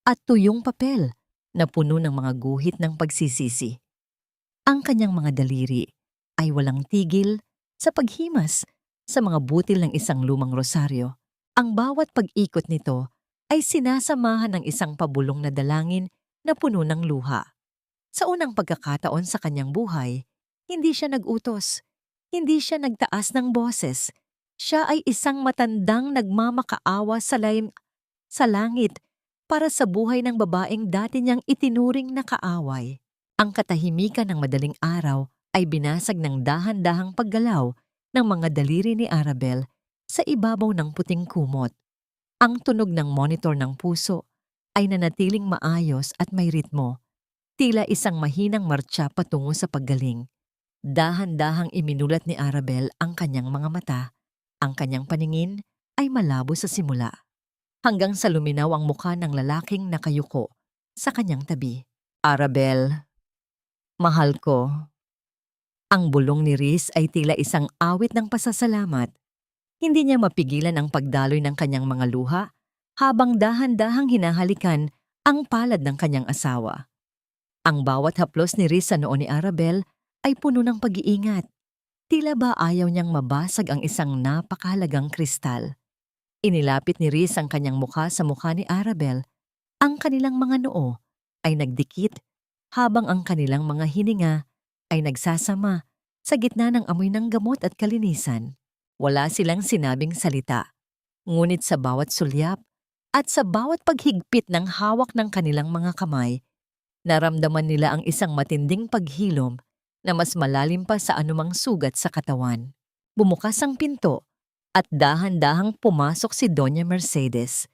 at tuyong papel na puno ng mga guhit ng pagsisisi. Ang kanyang mga daliri ay walang tigil sa paghimas sa mga butil ng isang lumang rosaryo. Ang bawat pag-ikot nito ay sinasamahan ng isang pabulong na dalangin na puno ng luha. Sa unang pagkakataon sa kanyang buhay, hindi siya nag-utos, hindi siya nagtaas ng boses. Siya ay isang matandang nagmamakaawa sa langit para sa buhay ng babaeng dati niyang itinuring na kaaway. Ang katahimikan ng madaling araw ay binasag ng dahan-dahang paggalaw ng mga daliri ni Arabel sa ibabaw ng puting kumot. Ang tunog ng monitor ng puso ay nanatiling maayos at may ritmo, tila isang mahinang martsa patungo sa paggaling. Dahan-dahang iminulat ni Arabel ang kanyang mga mata. Ang kanyang paningin ay malabo sa simula, hanggang sa luminaw ang mukha ng lalaking nakayuko sa kanyang tabi. Arabel, mahal ko. Ang bulong ni Riz ay tila isang awit ng pasasalamat. Hindi niya mapigilan ang pagdaloy ng kanyang mga luha habang dahan-dahang hinahalikan ang palad ng kanyang asawa. Ang bawat haplos ni Riz sa noo ni Arabel ay puno ng pag-iingat. Tila ba ayaw niyang mabasag ang isang napakahalagang kristal. Inilapit ni Riz ang kanyang mukha sa mukha ni Arabel. Ang kanilang mga noo ay nagdikit habang ang kanilang mga hininga ay nagsasama sa gitna ng amoy ng gamot at kalinisan. Wala silang sinabing salita, ngunit sa bawat sulyap at sa bawat paghigpit ng hawak ng kanilang mga kamay, naramdaman nila ang isang matinding paghilom na mas malalim pa sa anumang sugat sa katawan. Bumukas ang pinto at dahan-dahang pumasok si Doña Mercedes.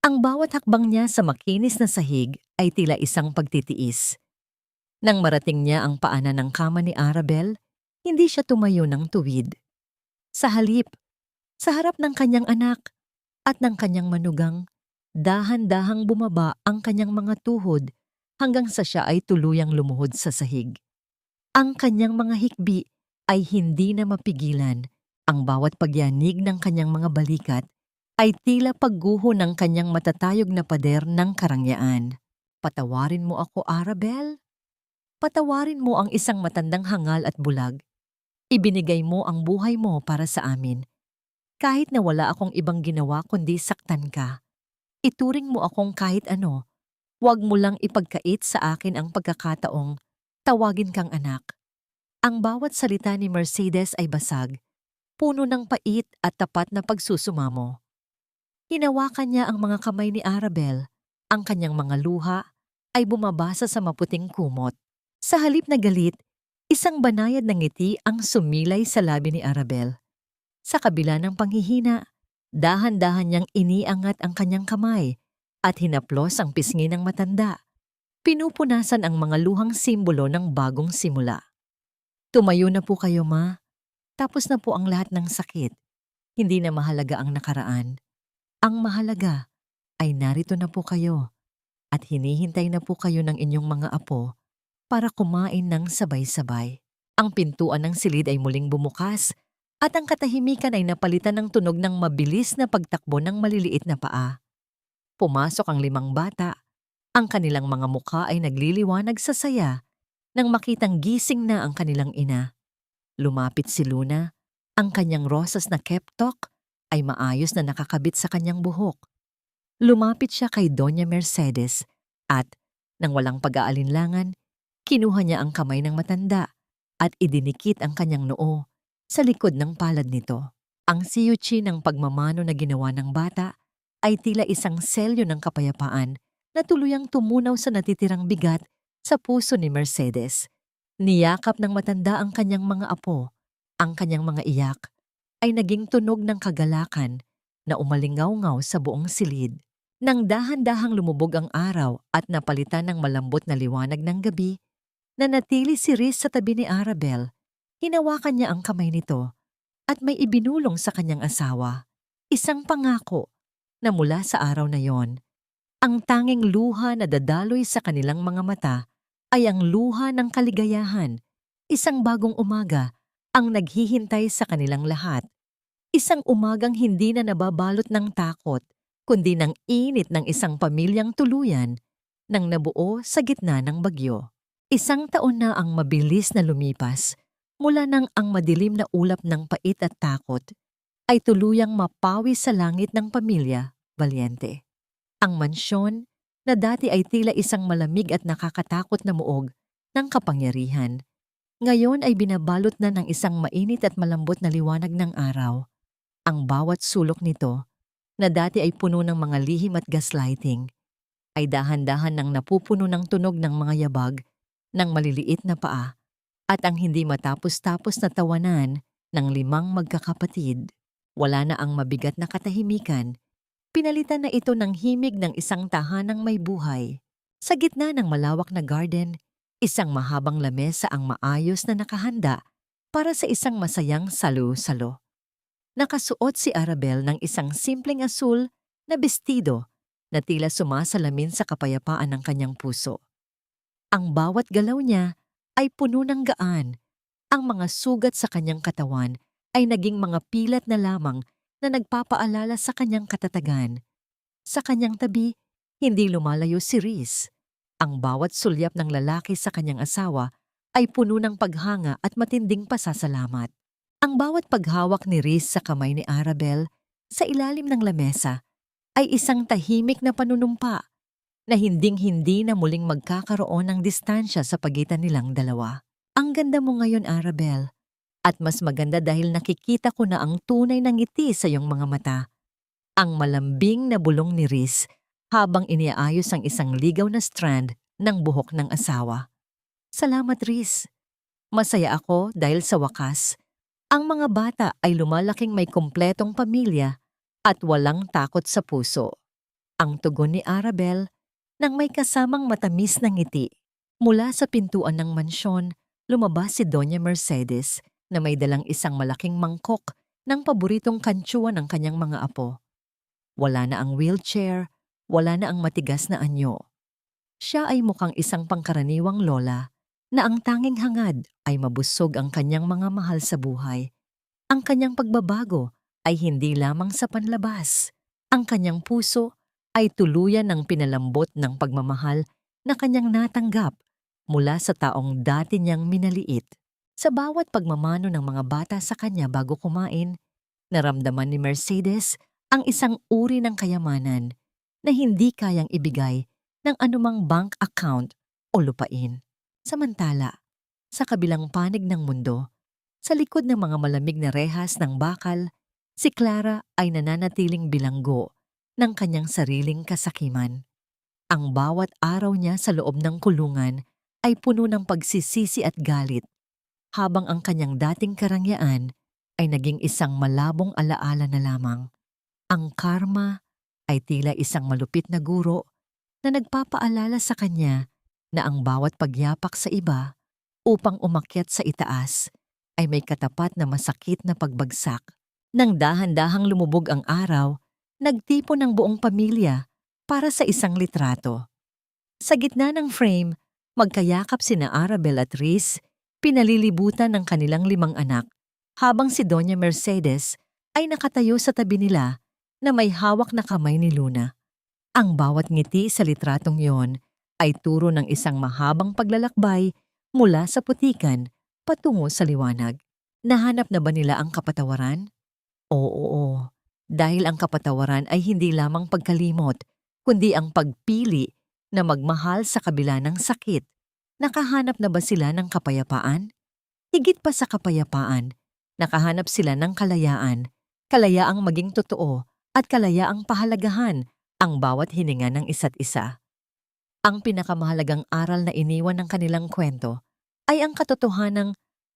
Ang bawat hakbang niya sa makinis na sahig ay tila isang pagtitiis. Nang marating niya ang paanan ng kama ni Arabel, hindi siya tumayo ng tuwid. Sa halip, sa harap ng kanyang anak at ng kanyang manugang, dahan-dahang bumaba ang kanyang mga tuhod hanggang sa siya ay tuluyang lumuhod sa sahig. Ang kanyang mga hikbi ay hindi na mapigilan. Ang bawat pagyanig ng kanyang mga balikat ay tila pagguho ng kanyang matatayog na pader ng karangyaan. Patawarin mo ako, Arabel. Patawarin mo ang isang matandang hangal at bulag. Ibinigay mo ang buhay mo para sa amin. Kahit na wala akong ibang ginawa kundi saktan ka. Ituring mo akong kahit ano. Huwag mo lang ipagkait sa akin ang pagkakataong tawagin kang anak. Ang bawat salita ni Mercedes ay basag, puno ng pait at tapat na pagsusumamo. Hinawakan niya ang mga kamay ni Arabel. Ang kanyang mga luha ay bumabasa sa maputing kumot. Sa halip na galit, isang banayad ng ngiti ang sumilay sa labi ni Arabel. Sa kabila ng panghihina, dahan-dahan niyang iniangat ang kanyang kamay at hinaplos ang pisngi ng matanda. Pinupunasan ang mga luhang simbolo ng bagong simula. Tumayo na po kayo, Ma. Tapos na po ang lahat ng sakit. Hindi na mahalaga ang nakaraan. Ang mahalaga ay narito na po kayo at hinihintay na po kayo ng inyong mga apo para kumain ng sabay-sabay. Ang pintuan ng silid ay muling bumukas at ang katahimikan ay napalitan ng tunog ng mabilis na pagtakbo ng maliliit na paa. Pumasok ang 5 bata. Ang kanilang mga mukha ay nagliliwanag sa saya nang makitang gising na ang kanilang ina. Lumapit si Luna. Ang kanyang rosas na keptok ay maayos na nakakabit sa kanyang buhok. Lumapit siya kay Doña Mercedes at, nang walang pag-aalinlangan, kinuha niya ang kamay ng matanda at idinikit ang kanyang noo sa likod ng palad nito. Ang siyuchi ng pagmamano na ginawa ng bata ay tila isang selyo ng kapayapaan na tuluyang tumunaw sa natitirang bigat sa puso ni Mercedes. Niyakap ng matanda ang kanyang mga apo. Ang kanyang mga iyak ay naging tunog ng kagalakan na umalingaw-ngaw sa buong silid. Nang dahan-dahang lumubog ang araw at napalitan ng malambot na liwanag ng gabi, nanatili si Riz sa tabi ni Arabel. Hinawakan niya ang kamay nito at may ibinulong sa kanyang asawa. Isang pangako na mula sa araw na yon, ang tanging luha na dadaloy sa kanilang mga mata ay ang luha ng kaligayahan. Isang bagong umaga ang naghihintay sa kanilang lahat. Isang umagang hindi na nababalot ng takot, kundi ng init ng isang pamilyang tuluyan nang nabuo sa gitna ng bagyo. Isang taon na ang mabilis na lumipas mula nang ang madilim na ulap ng pait at takot ay tuluyang mapawi sa langit ng pamilya Valiente. Ang mansyon na dati ay tila isang malamig at nakakatakot na muog ng kapangyarihan, ngayon ay binabalot na ng isang mainit at malambot na liwanag ng araw. Ang bawat sulok nito, na dati ay puno ng mga lihim at gaslighting, ay dahan-dahan nang napupuno ng tunog ng mga yabag, ng maliliit na paa, at ang hindi matapos-tapos na tawanan ng 5 magkakapatid. Wala na ang mabigat na katahimikan, pinalitan na ito ng himig ng isang tahanang may buhay. Sa gitna ng malawak na garden, isang mahabang lamesa ang maayos na nakahanda para sa isang masayang salu-salo. Nakasuot si Arabel ng isang simpleng asul na bestido na tila sumasalamin sa kapayapaan ng kanyang puso. Ang bawat galaw niya ay puno ng gaan. Ang mga sugat sa kanyang katawan ay naging mga pilat na lamang na nagpapaalala sa kanyang katatagan. Sa kanyang tabi, hindi lumalayo si Riz. Ang bawat sulyap ng lalaki sa kanyang asawa ay puno ng paghanga at matinding pasasalamat. Ang bawat paghawak ni Riz sa kamay ni Arabel sa ilalim ng lamesa ay isang tahimik na panunumpa na hinding-hindi na muling magkakaroon ng distansya sa pagitan nilang dalawa. Ang ganda mo ngayon, Arabel, at mas maganda dahil nakikita ko na ang tunay na ngiti sa iyong mga mata. Ang malambing na bulong ni Riz habang iniaayos ang isang ligaw na strand ng buhok ng asawa. Salamat, Riz. Masaya ako dahil sa wakas, ang mga bata ay lumalaking may kumpletong pamilya at walang takot sa puso. Ang tugon ni Arabel nang may kasamang matamis na ngiti. Mula sa pintuan ng mansyon, lumabas si Doña Mercedes na may dalang isang malaking mangkok ng paboritong kantsua ng kanyang mga apo. Wala na ang wheelchair, wala na ang matigas na anyo. Siya ay mukhang isang pangkaraniwang lola na ang tanging hangad ay mabusog ang kanyang mga mahal sa buhay. Ang kanyang pagbabago ay hindi lamang sa panlabas. Ang kanyang puso ay tuluyan ng pinalambot ng pagmamahal na kanyang natanggap mula sa taong dati niyang minaliit. Sa bawat pagmamano ng mga bata sa kanya bago kumain, naramdaman ni Mercedes ang isang uri ng kayamanan na hindi kayang ibigay ng anumang bank account o lupain. Samantala, sa kabilang panig ng mundo, sa likod ng mga malamig na rehas ng bakal, si Clara ay nananatiling bilanggo ng kanyang sariling kasakiman. Ang bawat araw niya sa loob ng kulungan ay puno ng pagsisisi at galit, habang ang kanyang dating karangyaan ay naging isang malabong alaala na lamang. Ang karma ay tila isang malupit na guro na nagpapaalala sa kanya na ang bawat pagyapak sa iba upang umakyat sa itaas ay may katapat na masakit na pagbagsak. Nang dahan-dahang lumubog ang araw, nagtipon ng buong pamilya para sa isang litrato. Sa gitna ng frame, magkayakap sina Arabel at Riz, pinalilibutan ng kanilang 5 anak, habang si Doña Mercedes ay nakatayo sa tabi nila na may hawak na kamay ni Luna. Ang bawat ngiti sa litratong yon ay turo ng isang mahabang paglalakbay mula sa putikan patungo sa liwanag. Nahanap na ba nila ang kapatawaran? Oo. Dahil ang kapatawaran ay hindi lamang pagkalimot, kundi ang pagpili na magmahal sa kabila ng sakit. Nakahanap na ba sila ng kapayapaan? Higit pa sa kapayapaan, nakahanap sila ng kalayaan, kalayaang maging totoo at kalayaang pahalagahan ang bawat hininga ng isa't isa. Ang pinakamahalagang aral na iniwan ng kanilang kwento ay ang katotohanang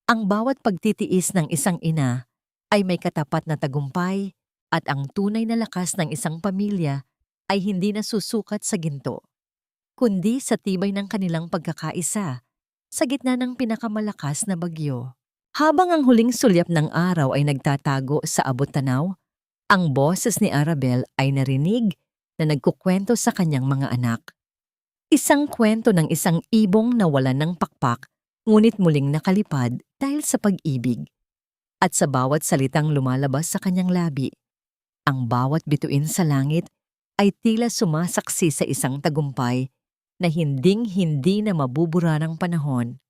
ang bawat pagtitiis ng isang ina ay may katapat na tagumpay At ang tunay na lakas ng isang pamilya ay hindi nasusukat sa ginto, kundi sa tibay ng kanilang pagkakaisa sa gitna ng pinakamalakas na bagyo. Habang ang huling sulyap ng araw ay nagtatago sa abot-tanaw, ang boses ni Arabel ay narinig na nagkukwento sa kanyang mga anak. Isang kwento ng isang ibong nawalan ng pakpak ngunit muling nakalipad dahil sa pag-ibig. At sa bawat salitang lumalabas sa kanyang labi, ang bawat bituin sa langit ay tila sumasaksi sa isang tagumpay na hinding-hindi na mabubura ng panahon.